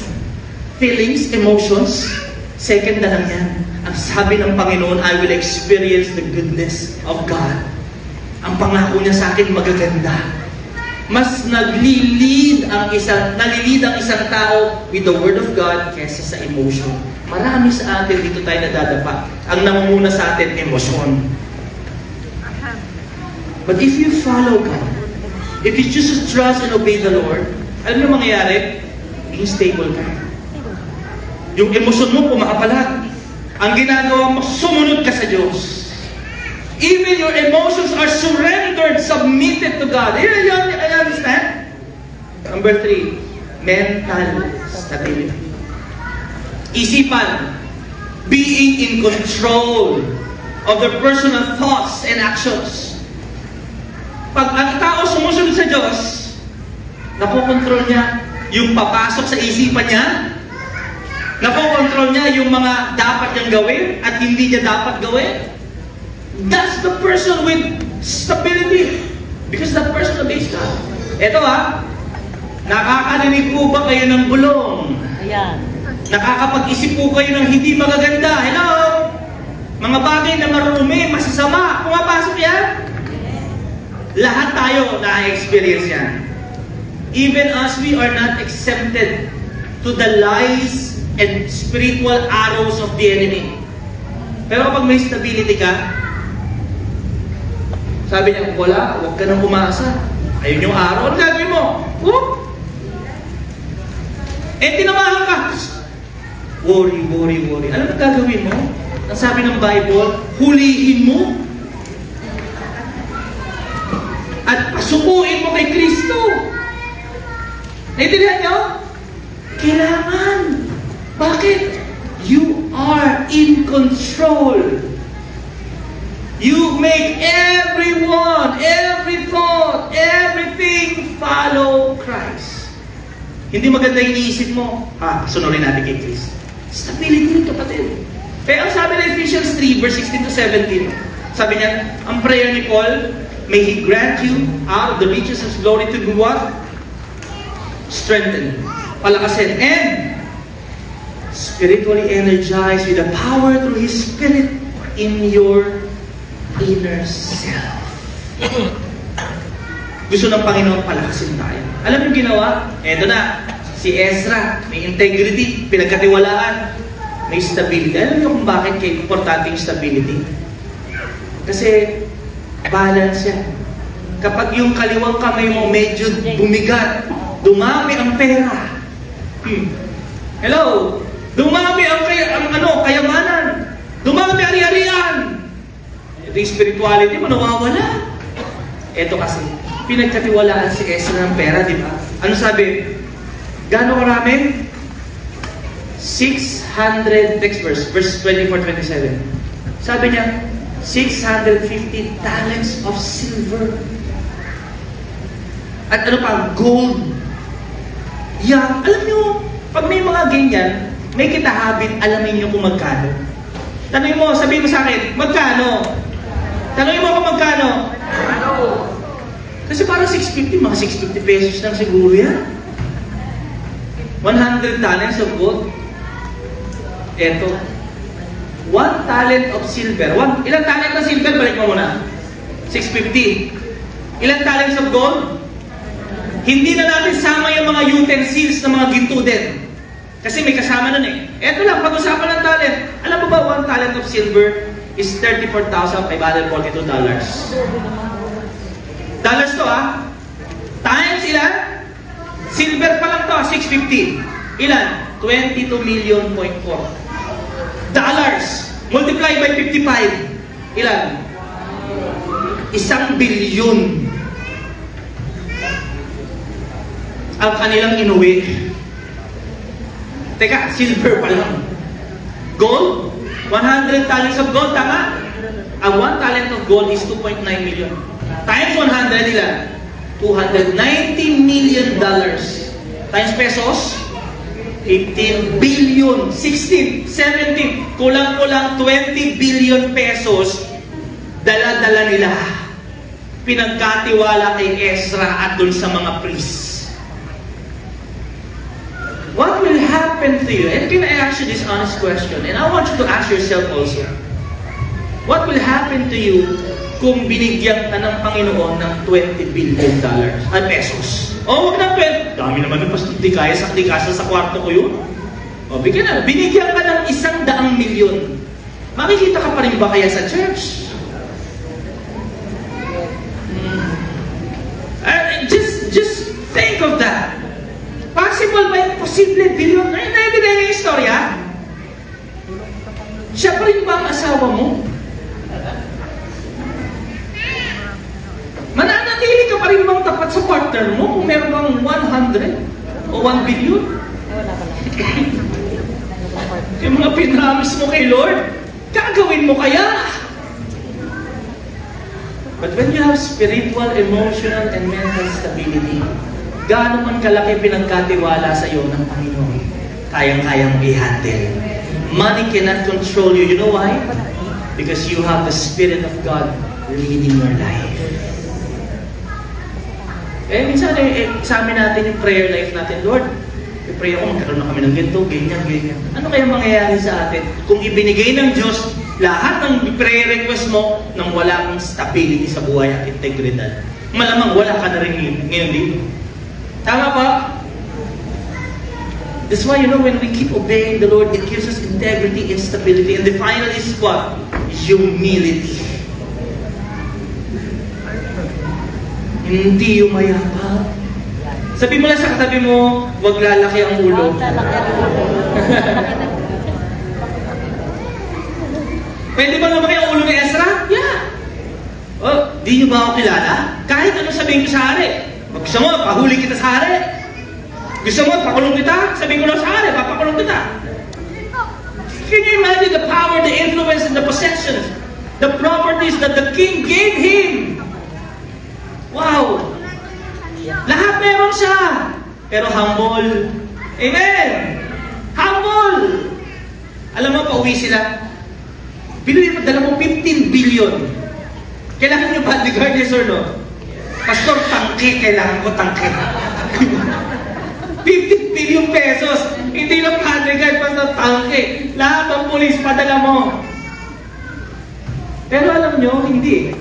Feelings, emotions, second na lang yan. Ang sabi ng Panginoon, I will experience the goodness of God. Ang pangako niya sa akin magaganda. Mas nalilid ang isang tao with the Word of God kaysa sa emotion. Marami sa atin dito tayo nadadapa. Ang namumuna sa atin, emosyon. But if you follow God, if you choose to trust and obey the Lord, alam niyo mangyayari? Being stable ka. Yung emosyon mo pumapalag. Ang ginagawa mo, sumunod ka sa Diyos. Even your emotions are surrendered, submitted to God. You understand? Number 3, mental stability. Isipan, being in control of their personal thoughts and actions. Pag ang tao sumusunod sa Diyos, napokontrol niya yung papasok sa isipan niya, napokontrol niya yung mga dapat niyang gawin at hindi niya dapat gawin. That's the person with stability. Because that person obeys God. Ito nakakarinig po ba kayo ng bulong? Ayan. Nakakapag-isip po kayo ng hindi magaganda? Hello? Mga bagay na marumi, masasama, pumapasok yan? Lahat tayo na-experience yan. Even as we are not exempted to the lies and spiritual arrows of the enemy. Pero kapag may stability ka, sabi niya, wala, huwag ka nang umasa. Ayun yung araw, ano gagawin mo? Tinamahan ka. Worry. Ano na gagawin mo? Ang sabi ng Bible, hulihin mo. At pasukuin mo kay Kristo. Naintindihan niyo? Kailangan. Bakit? You are in control. You make everyone, every thought, everything follow Christ. Hindi maganda yung iniisip mo, sunurin natin kay Christ. Stability yun, kapatid. Kaya ang sabi ng Ephesians 3, verse 16 to 17, sabi niya, ang prayer ni Paul, may He grant you out of the riches of His glory to be what? Strengthened, palakasin, and spiritually energized with the power through His Spirit in your inner self. Gusto ng Panginoon palakasin tayo. Alam niyo ginawa? Eto na, si Ezra, may integrity, pinagkatiwalaan, may stability. Alam niyo kung bakit kaya importante yung stability? Kasi balance yan. Kapag yung kaliwang kamay mo medyo bumigat, dumami ang pera. Hello? Dumami ang kayamanan. Dumami ang ari-arian. Ito yung spirituality mo, nawawala. Ito kasi, pinagkatiwalaan si Ezra ng pera, di ba? Ano sabi? Gano'ng karami? 600, next verse 24-27. Sabi niya, 650 talents of silver. At ano pa? Gold. Yan. Alam niyo, pag may mga ganyan, may kitahabit, alamin niyo kung magkano. Tanungin mo, sabihin mo sa akin, magkano? Tanungin mo kung magkano? Kasi parang 650, mga 650 pesos lang siguro yan. 100 talents of gold. Eto. 1 talent of silver. Ilang talent ng silver? Balik mo muna. 650. Ilang talents of gold? Hindi na natin sama yung mga utensils ng mga ginto din. Kasi may kasama nun eh. Eto lang, pag-usapan ng talent. Alam mo ba, 1 talent of silver is $34,542. Dollars to Times ilan? Silver pa lang to, 650. Ilan? 22 million point 4. Dollars. Multiply by 55. Ilan? 1 billion. Ang kanilang inuwi. Teka, silver pa lang. Gold? 100 talents of gold, tama? Ang 1 talent of gold is 2.9 million. Times 100 ilan? $290 million. Times pesos? 18 billion. 16, 17. Kulang-kulang 20 billion pesos. Dala-dala nila. Pinagkatiwala kay Ezra at dun sa mga priests. What will happen to you? And can I ask you this honest question? And I want you to ask yourself also. What will happen to you kung binigyan ka ng Panginoon ng $20 billion pesos? O, wag na 20. Dami naman yung pastor, di kaya sa kwarto ko yun. O, bigyan na. Binigyan ka ng 100 milyon. Makikita ka pa rin ba kaya sa church? Imposible, bilyon. Ay, naiintindihan niyo yung istorya? Siya pa rin ba ang asawa mo? Mananatili ka pa rin bang tapat sa partner mo kung meron bang 100 o 1 billion? Yung mga pinamis mo kay Lord, gagawin mo kaya? But when you have spiritual, emotional, and mental stability, gaano man kalaki pinagkatiwala sa iyo ng Panginoon, kayang-kayang i-handle. Money cannot control you. You know why? Because you have the Spirit of God leading your life. Minsan, sa amin natin yung prayer life natin, Lord, i-pray ako, magkaroon na kami ng ganito, ganyan, ganyan. Ano kaya mangyayari sa atin kung ibinigay ng Diyos lahat ng prayer request mo nang wala kang stability sa buhay at integridad? Malamang wala ka na rin ngayon dito. Tama pa? That's why, when we keep obeying the Lord, it gives us integrity and stability. And the final is what? Humility. Hindi yung mayabang. Sabi mo lang sa katabi mo, huwag lalaki ang ulo. Pwede ba lumaki ang ulo ni Ezra? Yeah. Oh, di nyo ba ako kilala? Kahit anong sabihin ko sa hari. Gusto mo, pahuli kita sa hari. Gusto mo, pakulong kita? Sabihin ko lang sa hari, papakulong kita. Can you imagine the power, the influence, and the possessions, the properties that the king gave him? Wow! Lahat meron siya. Pero humble. Amen! Humble! Alam mo, pauwi sila. Binuwi mo, dala mo 15 billion. Kailangan nyo bodyguard, yes or no? Pastor, tangke. Kailangan ko tangke. 15 billion pesos. Hindi lang bodyguard, pastor, tangke. Lahat ng pulis, padala mo. Pero alam nyo, hindi.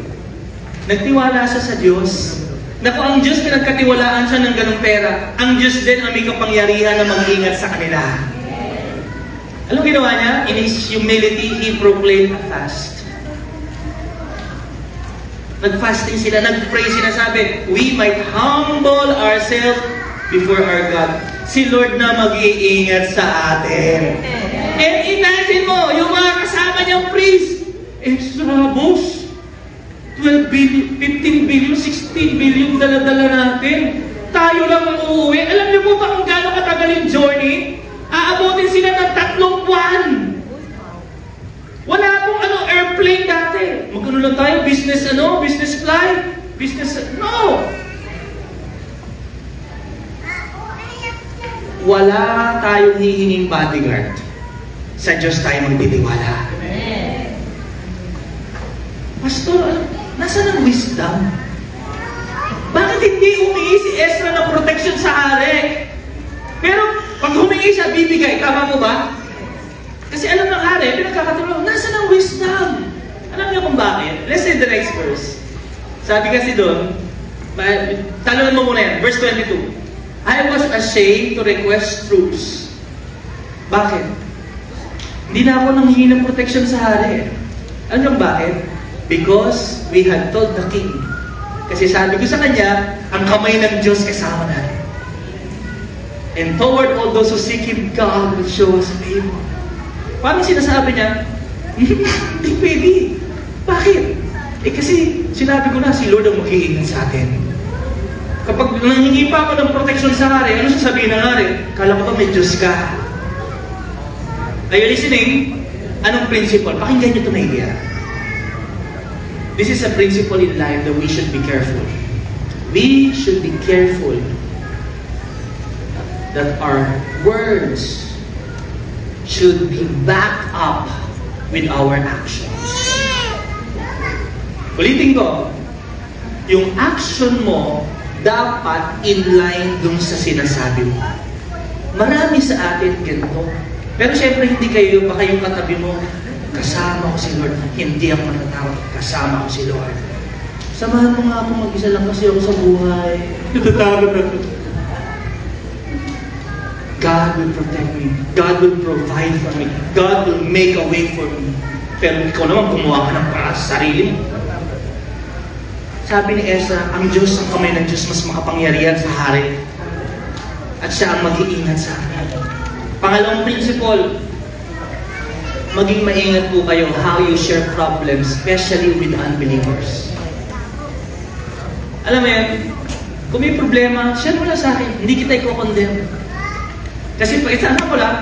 Nagtiwala siya sa Diyos. Na kung ang Diyos pinagkatiwalaan siya ng ganong pera, ang Diyos din ang may kapangyarihan na mag-ingat sa kanila. Anong ginawa niya? In His humility, He proclaimed a fast. Nag-fasting sila, nag-pray sila, sabi, we might humble ourselves before our God. Si Lord na mag-iingat sa atin. And imagine mo, yung mga kasama niyang priest, extra boss. 12 billion, 15 billion, 16 billion dala-dala natin. Tayo lang ang uuwi. Alam niyo po ba kung gaano katagal yung journey? Aabutin sila ng 3 buwan. Wala pong airplane dati. Magkano lang tayo? Business flight? No! Wala tayong hihinging bodyguard. Sa Diyos tayo magtitiwala. Pastor, nasaan ang wisdom? Bakit hindi humingi si Ezra ng protection sa hari? Pero pag humingi siya, bibigay. Tama mo ba? Kasi alam ng hari, pinagkakatulong, nasaan ang wisdom? Alam niyo kung bakit? Let's say the next verse. Sabi kasi doon, talon mo muna yan, verse 22. I was ashamed to request troops. Bakit? Hindi na ako nanghingi ng protection sa hari. Alam niyo bakit? Because we had told the king. Kasi sabi ko sa kanya, ang kamay ng Diyos kasama natin. And toward all those who seek Him, God will show us favor. Parang sinasabi niya, hindi pwede. Bakit? Kasi sinabi ko na, si Lord ang mag-iingat sa atin. Kapag nangingi pa ako ng protection sa hari, ano sasabihin ng hari? Kala ko ba may Diyos ka? Are you listening? Anong principle? Pakinggan niyo ito na idea. This is a principle in life that we should be careful. We should be careful that our words should be backed up with our actions. Ulitin ko, yung action mo dapat in line dun sa sinasabi mo. Marami sa atin ganito. Pero syempre hindi kayo, baka yung katabi mo, kasama ko si Lord. Hindi ako natatakot. Kasama ko si Lord. Samahan mo nga ako, mag-isa lang kasi ako sa buhay. Natatakot ako. God will protect me. God will provide for me. God will make a way for me. Pero ikaw naman, gumawa ka ng para sa sarili mo. Sabi ni Ezra, ang Diyos, ang kamay ng Diyos, mas makapangyarihan sa hari. At at siya ang mag-iingat sa akin. Pangalawang principle, maging maingat po kayo how you share problems, especially with unbelievers. Alam mo yan, kung may problema, share mo lang sa akin. Hindi kita i-condemn. Kasi pag isama ko lang,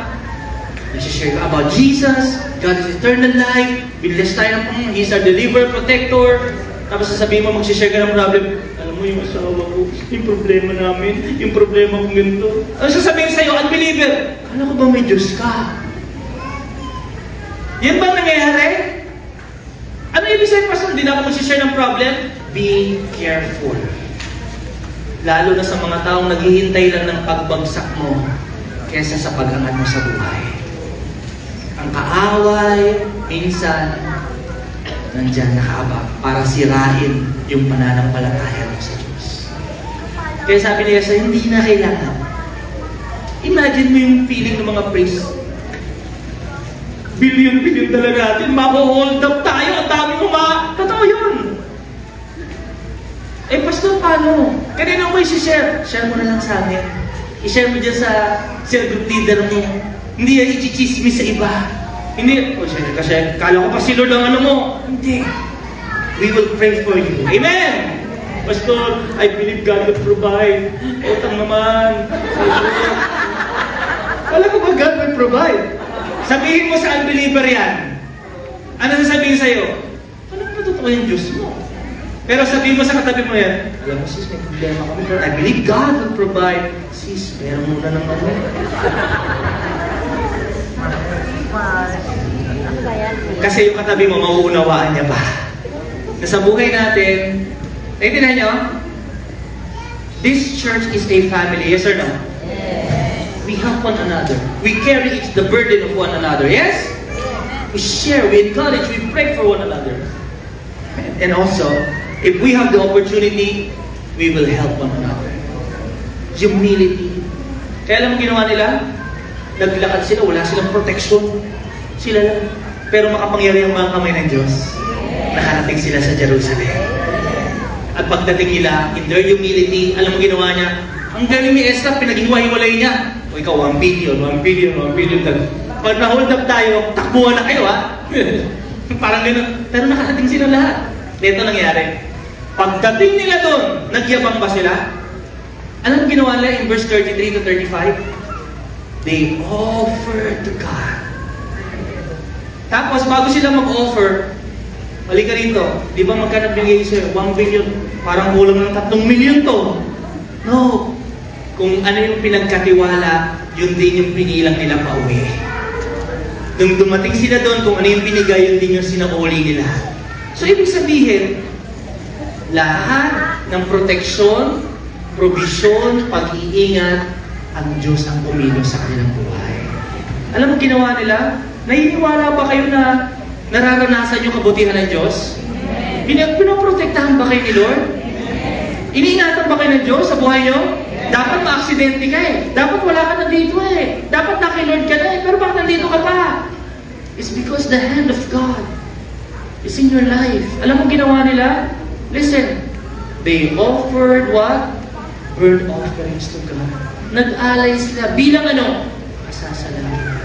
nag-share ka about Jesus, God is eternal life, biniless tayo ng He's our deliverer, protector. Tapos sasabihin mo, mag-share ka ng problem. Alam mo yung asawa ko, yung problema namin, yung problema kong ganito. Ano sasabihin sa'yo, unbeliever? Kala ko ba may Diyos ka? Yan bang nangyayari? Ano ibig sabihin, Pastor? Hindi na ako mag-share ng problem? Be careful. Lalo na sa mga taong naghihintay lang ng pagbagsak mo kesa sa pag-angat mo sa buhay. Ang kaaway, minsan, nandyan nakaabang para sirain yung pananampalataya mo sa Diyos. Kaya sabi niya sa hindi na kailangan. Imagine mo yung feeling ng mga priest. Billion talaga natin, mako-hold up tayo, ang dami mo totoo yun. Eh, Pastor, paano? Kanina mo i-share? Share mo na lang sa amin. I-share mo dyan sa cell group leader mo. Hindi yan i-chismis sa iba. Hindi, kasi kala ko pa si Lord ang ano mo. Hindi. We will pray for you. Amen! Pastor, I believe God will provide. Utang naman. Kala ko ba God will provide? Sabihin mo sa unbeliever yan. Ano sasabihin sa'yo? Ano ba totoo yung Diyos mo? Pero sabihin mo sa katabi mo yan, alam mo sis, may problema kami. I believe God will provide. Sis, meron muna ng ano. Kasi yung katabi mo, mauunawaan niya pa. Sa buhay natin, naiintindihan niyo? This church is a family, yes or no? Yes. We help one another. We carry the burden of one another, yes? We share, we encourage, we pray for one another. And also, if we have the opportunity, we will help one another. Humility. Kaya alam mo ginawa nila? Naglakad sila, wala silang protection. Sila lang. Pero makapangyari ang mga kamay ng Diyos. Nakarating sila sa Jerusalem. At pagdating nila, in their humility, alam mo ginawa niya? Ang galing ni Esther, pinag-iwalay niya. O ikaw, 1 billion. Pag na-hold up tayo, takbuhan na kayo, ha? Parang gano'n. Pero nakarating sila lahat. Ito nangyari. Pagdating nila doon, nagyabang ba sila? Alam mo ginawa nila in verse 33 to 35? They offered to God. Tapos, bago sila mag-offer, halika rito, di ba magkano bigay sa'yo? 1 billion. Parang kulang ng 3 million to. No. Kung ano yung pinagkatiwala, yun din yung pinilang nila pa uwi. Nung dumating sila doon, kung ano yung binigay, yun din yung sinauli nila. So, ibig sabihin, lahat ng proteksyon, provision, pag-iingat, ang Diyos ang pumilos sa kanilang buhay. Alam mo ginawa nila? Naniniwala ba kayo na nararanasan yung kabutihan ng Diyos? Pinoprotektahan ba kayo ni Lord? Iniingatan ba kayo ng Diyos sa buhay nyo? Dapat ma-aksidente ka eh. Dapat wala ka na dito eh. Dapat naki-Lord ka na eh. Pero bakit nandito ka pa? It's because the hand of God is in your life. Alam mo ginawa nila? Listen, they offered what? Burnt offerings to God. Nag-alay sila bilang ano? Pasasalamat.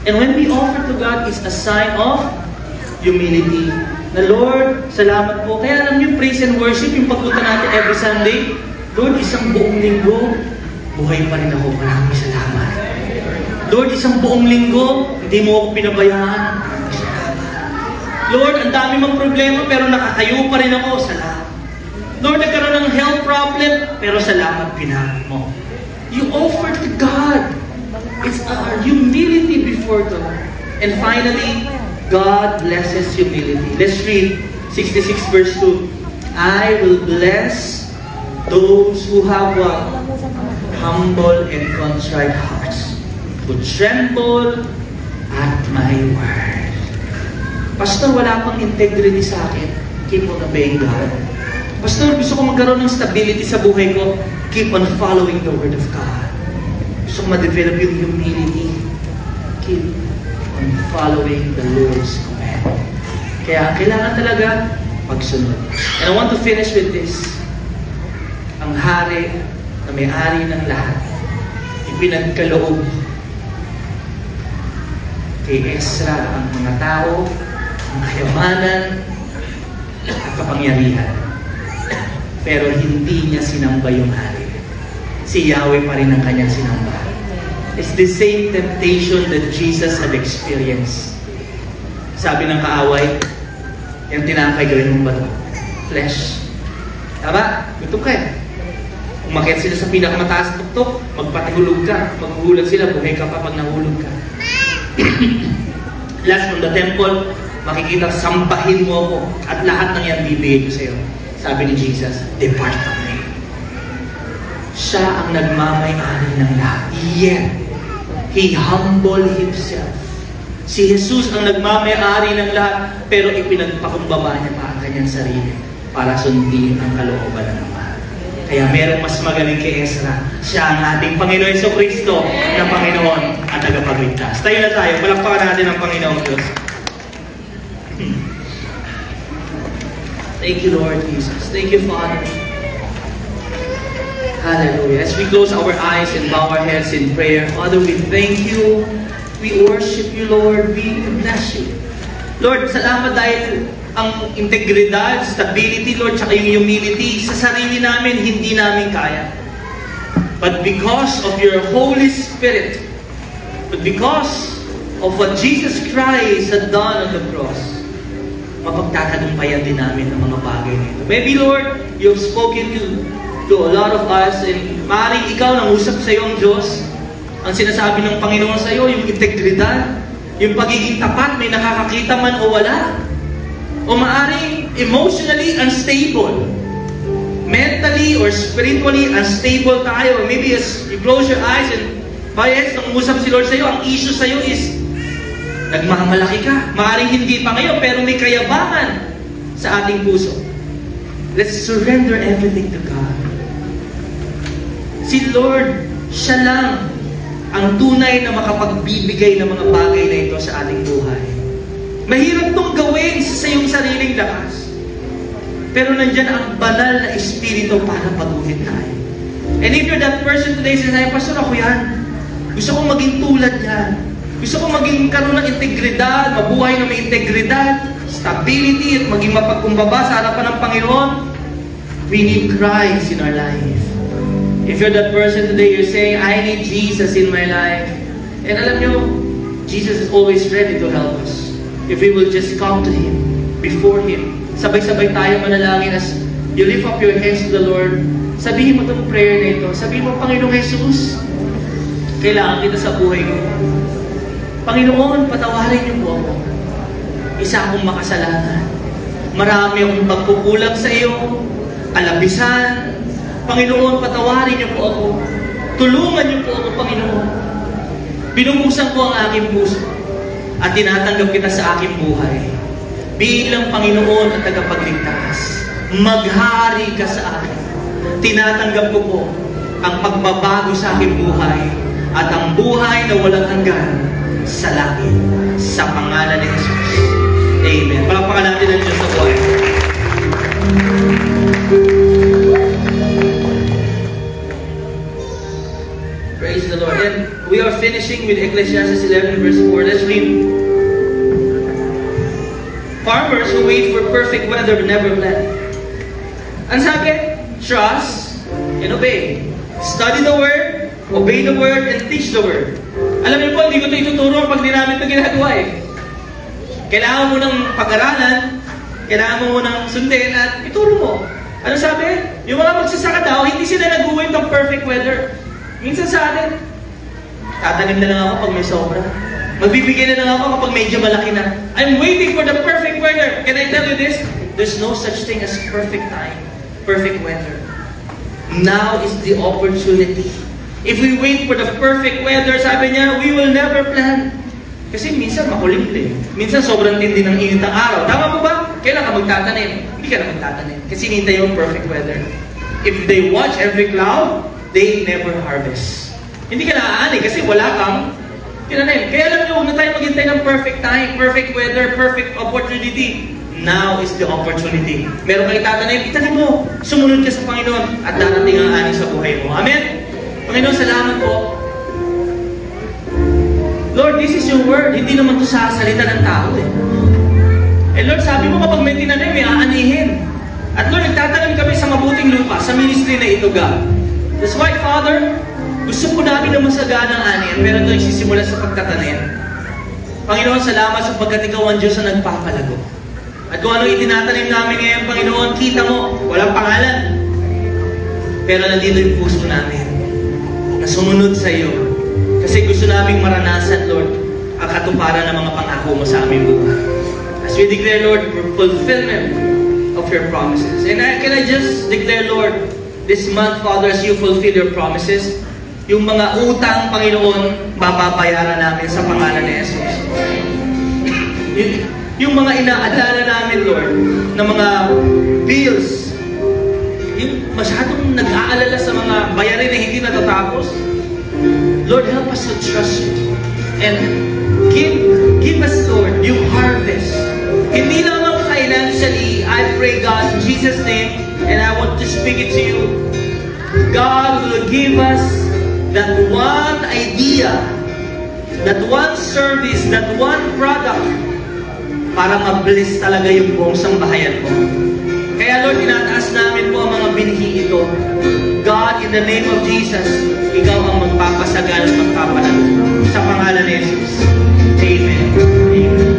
And when we offer to God, it's a sign of humility. Na Lord, salamat po. Kaya alam niyo, praise and worship, yung pagpunta natin every Sunday, Lord, isang buong linggo, buhay pa rin ako. Maraming salamat. Lord, isang buong linggo, hindi mo ako pinabayaan. Lord, ang dami mong problema, pero nakatayo pa rin ako. Salamat. Lord, nagkaroon ng health problem, pero salamat pinag mo. You offer to God. It's our humility before God. And finally, God blesses humility. Let's read 66 verse 2. I will bless those who have what? Humble and contrite hearts, who tremble at my word. Pastor, wala pang integrity sa akin. Keep on obeying God. Pastor, gusto ko magkaroon ng stability sa buhay ko. Keep on following the word of God. Gusto ko ma-develop yung humility. Keep on following the Lord's command. Kaya kailangan talaga magsunod. And I want to finish with this. Ang hari na may-ari ng lahat ipinagkaloob kay Ezra ang mga tao, ang kayamanan, at kapangyarihan. Pero hindi niya sinamba yung hari. Si Yahweh pa rin ang kanyang sinamba. It's the same temptation that Jesus had experienced. Sabi ng kaaway, yung tinakay, gawin mong bato. Flesh. Tama? Gutom ka eh. Umakyat sila sa pinakamataas na tuktok, magpatihulog ka. Maghuhulag sila, buhay ka pa pag nahulog ka. Last from the temple, makikita, sambahin mo ako at lahat ng yan bibigay ko sa'yo. Sabi ni Jesus, depart from me. Siya ang nagmamay-ari ng lahat. Yet, He humbled Himself. Si Jesus ang nagmamay-ari ng lahat, pero ipinagpakumbaba niya pa ang kanyang sarili para sundin ang kalooban ng Ama. Kaya merong mas magaling kay Ezra. Siya ang ating Panginoon Jesucristo na Panginoon at tagapagligtas. Tayo na tayo. Palakpakan natin ang Panginoong Diyos. Thank you, Lord Jesus. Thank you, Father. Hallelujah. As we close our eyes and bow our heads in prayer, Father, we thank you. We worship you, Lord. We bless you. Lord, salamat dahil ang integridad, stability, Lord, tsaka yung humility, sa sarili namin, hindi namin kaya. But because of your Holy Spirit, but because of what Jesus Christ had done on the cross, mapagtatagumpayan din namin ang mga bagay nito. Maybe, Lord, you've spoken to a lot of us, and maaaring ikaw nangusap sa iyo ang Diyos. Ang sinasabi ng Panginoon sa iyo, yung integridad, yung pagiging tapat, may nakakakita man o wala. O maaaring emotionally unstable, mentally or spiritually unstable tayo. Maybe as you close your eyes and bayes, nangusap si Lord sa iyo, ang issue sa iyo is nagmamalaki ka. Maaaring hindi pa ngayon, pero may kayabangan sa ating puso. Let's surrender everything to God. Si Lord, siya lang ang tunay na makapagbibigay ng mga bagay na ito sa ating buhay. Mahirap itong gawin sa iyong sariling lakas. Pero nandyan ang banal na Espiritu para paguhin tayo. And if you're that person today, sinasabi, Pastor, ako yan. Gusto kong maging tulad yan. Gusto kong maging karoon ng integridad, mabuhay na may integridad, stability, at maging mapagkumbaba sa harapan ng Panginoon. We need Christ in our life. If you're that person today, you're saying, I need Jesus in my life. And alam nyo, Jesus is always ready to help us. If we will just come to Him, before Him. Sabay-sabay tayo manalangin as you lift up your hands to the Lord. Sabihin mo itong prayer na ito. Sabihin mo, Panginoong Jesus, kailangan kita sa buhay ko. Panginoon, patawarin niyo po ako. Isa akong makasalanan. Marami akong pagkukulang sa iyo, kalabisan. Panginoon, patawarin niyo po ako. Tulungan niyo po ako, Panginoon. Binubuksan ko ang aking puso at tinatanggap kita sa aking buhay. Bilang Panginoon at tagapagligtas, maghari ka sa akin. Tinatanggap ko po ang pagbabago sa aking buhay at ang buhay na walang hanggan sa langit. Sa pangalan ni Jesus. Amen. Palakpakan natin ang Diyos sa buhay. Praise the Lord. And we are finishing with Ecclesiastes 11 verse 4. Let's read. Farmers who wait for perfect weather never plant. Ang sabi, trust and obey. Study the Word, obey the Word, and teach the Word. Alam niyo po, hindi ko ito ituturo pag di namin ito ginagawa eh. Kailangan mo ng pag-aralan, kailangan mo ng sundin at ituro mo. Ano sabi? Yung mga magsasaka daw, hindi sila nag-uwait ng perfect weather. Minsan sa atin, tatanim na lang ako pag may sobra. Magbibigay na lang ako kapag medyo malaki na. I'm waiting for the perfect weather. Can I tell you this? There's no such thing as perfect time, perfect weather. Now is the opportunity. If we wait for the perfect weather, sabi niya, we will never plant. Kasi minsan makulimlim. Minsan sobrang tindi ng init ng araw. Tama mo ba? Kailan ka magtatanim? Hindi ka na magtatanim. Kasi hinintay yung perfect weather. If they watch every cloud, they never harvest. Hindi ka naaani kasi wala kang tinanim. Kaya alam niyo, huwag na tayo maghintay ng perfect time, perfect weather, perfect opportunity. Now is the opportunity. Meron kang itatanim, itanim mo. Sumunod ka sa Panginoon at darating ang ani sa buhay mo. Amen? Panginoon, salamat po Lord, this is your word. Hindi naman ito sa salita ng tao eh. And Lord, sabi mo kapag may tinanim, may aanihin. At Lord, nagtatanim kami sa mabuting lupa, sa ministry na ito, God. That's why, Father, gusto po namin na masagana ang anin, pero ito nagsisimula sa pagtatanim. Panginoon, salamat sapagkat ikaw ang Diyos na nagpapalago. At kung ano itinatanim namin ngayon, Panginoon, kita mo, walang pangalan. Pero nandito yung puso namin na sumunod sa iyo. Kasi gusto naming maranasan, Lord, ang katuparan ng mga pangako mo sa aming buhay. As we declare, Lord, fulfillment of your promises. And can I just declare, Lord, this month, Father, as you fulfill your promises, yung mga utang, Panginoon, bababayaran namin sa pangalan ni Jesus. Yung mga inaalala namin, Lord, na mga bills, yung masyadong nag-aalala sa mga bayarin na hindi natatapos, Lord, help us to trust you. And give us, Lord, yung harvest. Hindi lang financially, I pray, God, in Jesus' name, and I want to speak it to you. God will give us that one idea, that one service, that one product, para ma-bless talaga yung buong sambahayan mo. Kaya Lord, tinataas namin po ang mga binhi ito. God, in the name of Jesus, ikaw ang magpapasagal at magpapalago. Sa pangalan ni Jesus. Amen. Amen.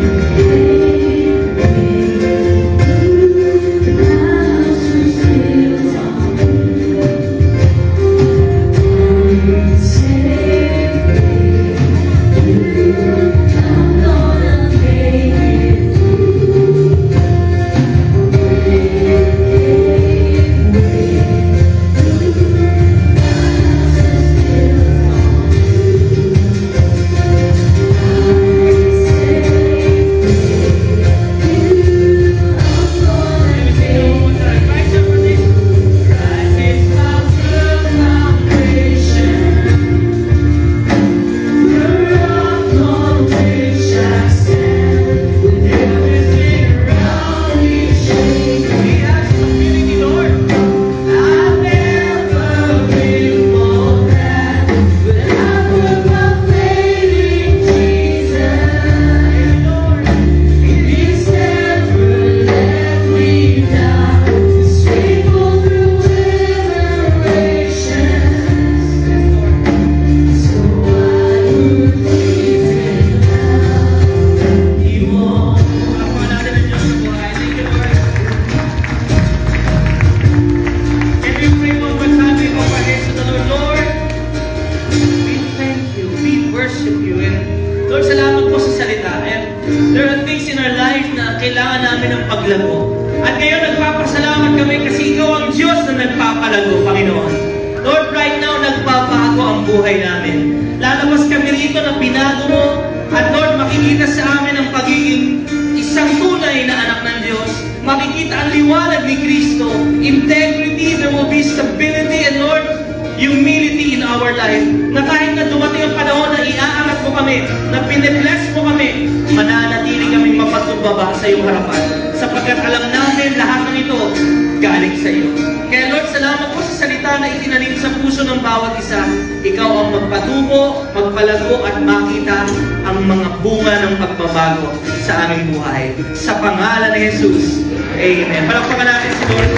Sa aming buhay. Sa pangalan ni Jesus. Amen. Palakpakan natin si Lord.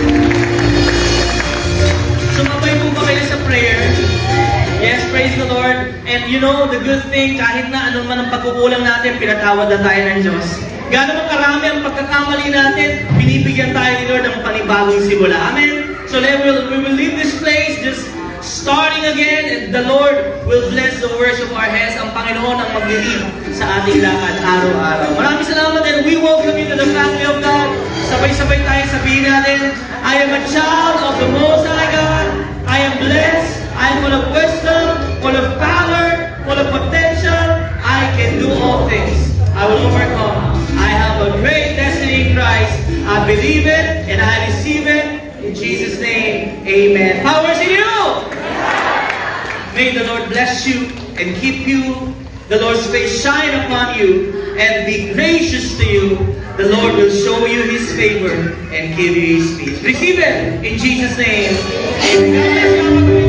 Sumabay po ba kayo sa prayer? Yes, praise the Lord. And you know, the good thing, kahit na anong man ang pagkukulang natin, pinatawad na tayo ng Diyos. Gano'n man karami ang pagkakamali natin, binibigyan tayo ni Lord ng panibagong simula. Amen? So we will leave this place just starting again, and the Lord will bless the words of our hands. Ang Panginoon ang maglilid sa ating lakad araw-araw. Maraming salamat, and we welcome you to the family of God. Sabay-sabay tayo sabihin natin, I am a child of the Most High God. I am blessed. I am full of wisdom, full of power, full of potential. I can do all things. I will overcome. I have a great destiny in Christ. I believe it, and I receive it. In Jesus' name, amen. Powers in you! May the Lord bless you and keep you. The Lord's face shine upon you and be gracious to you. The Lord will show you His favor and give you His peace. Receive it in Jesus' name. Amen.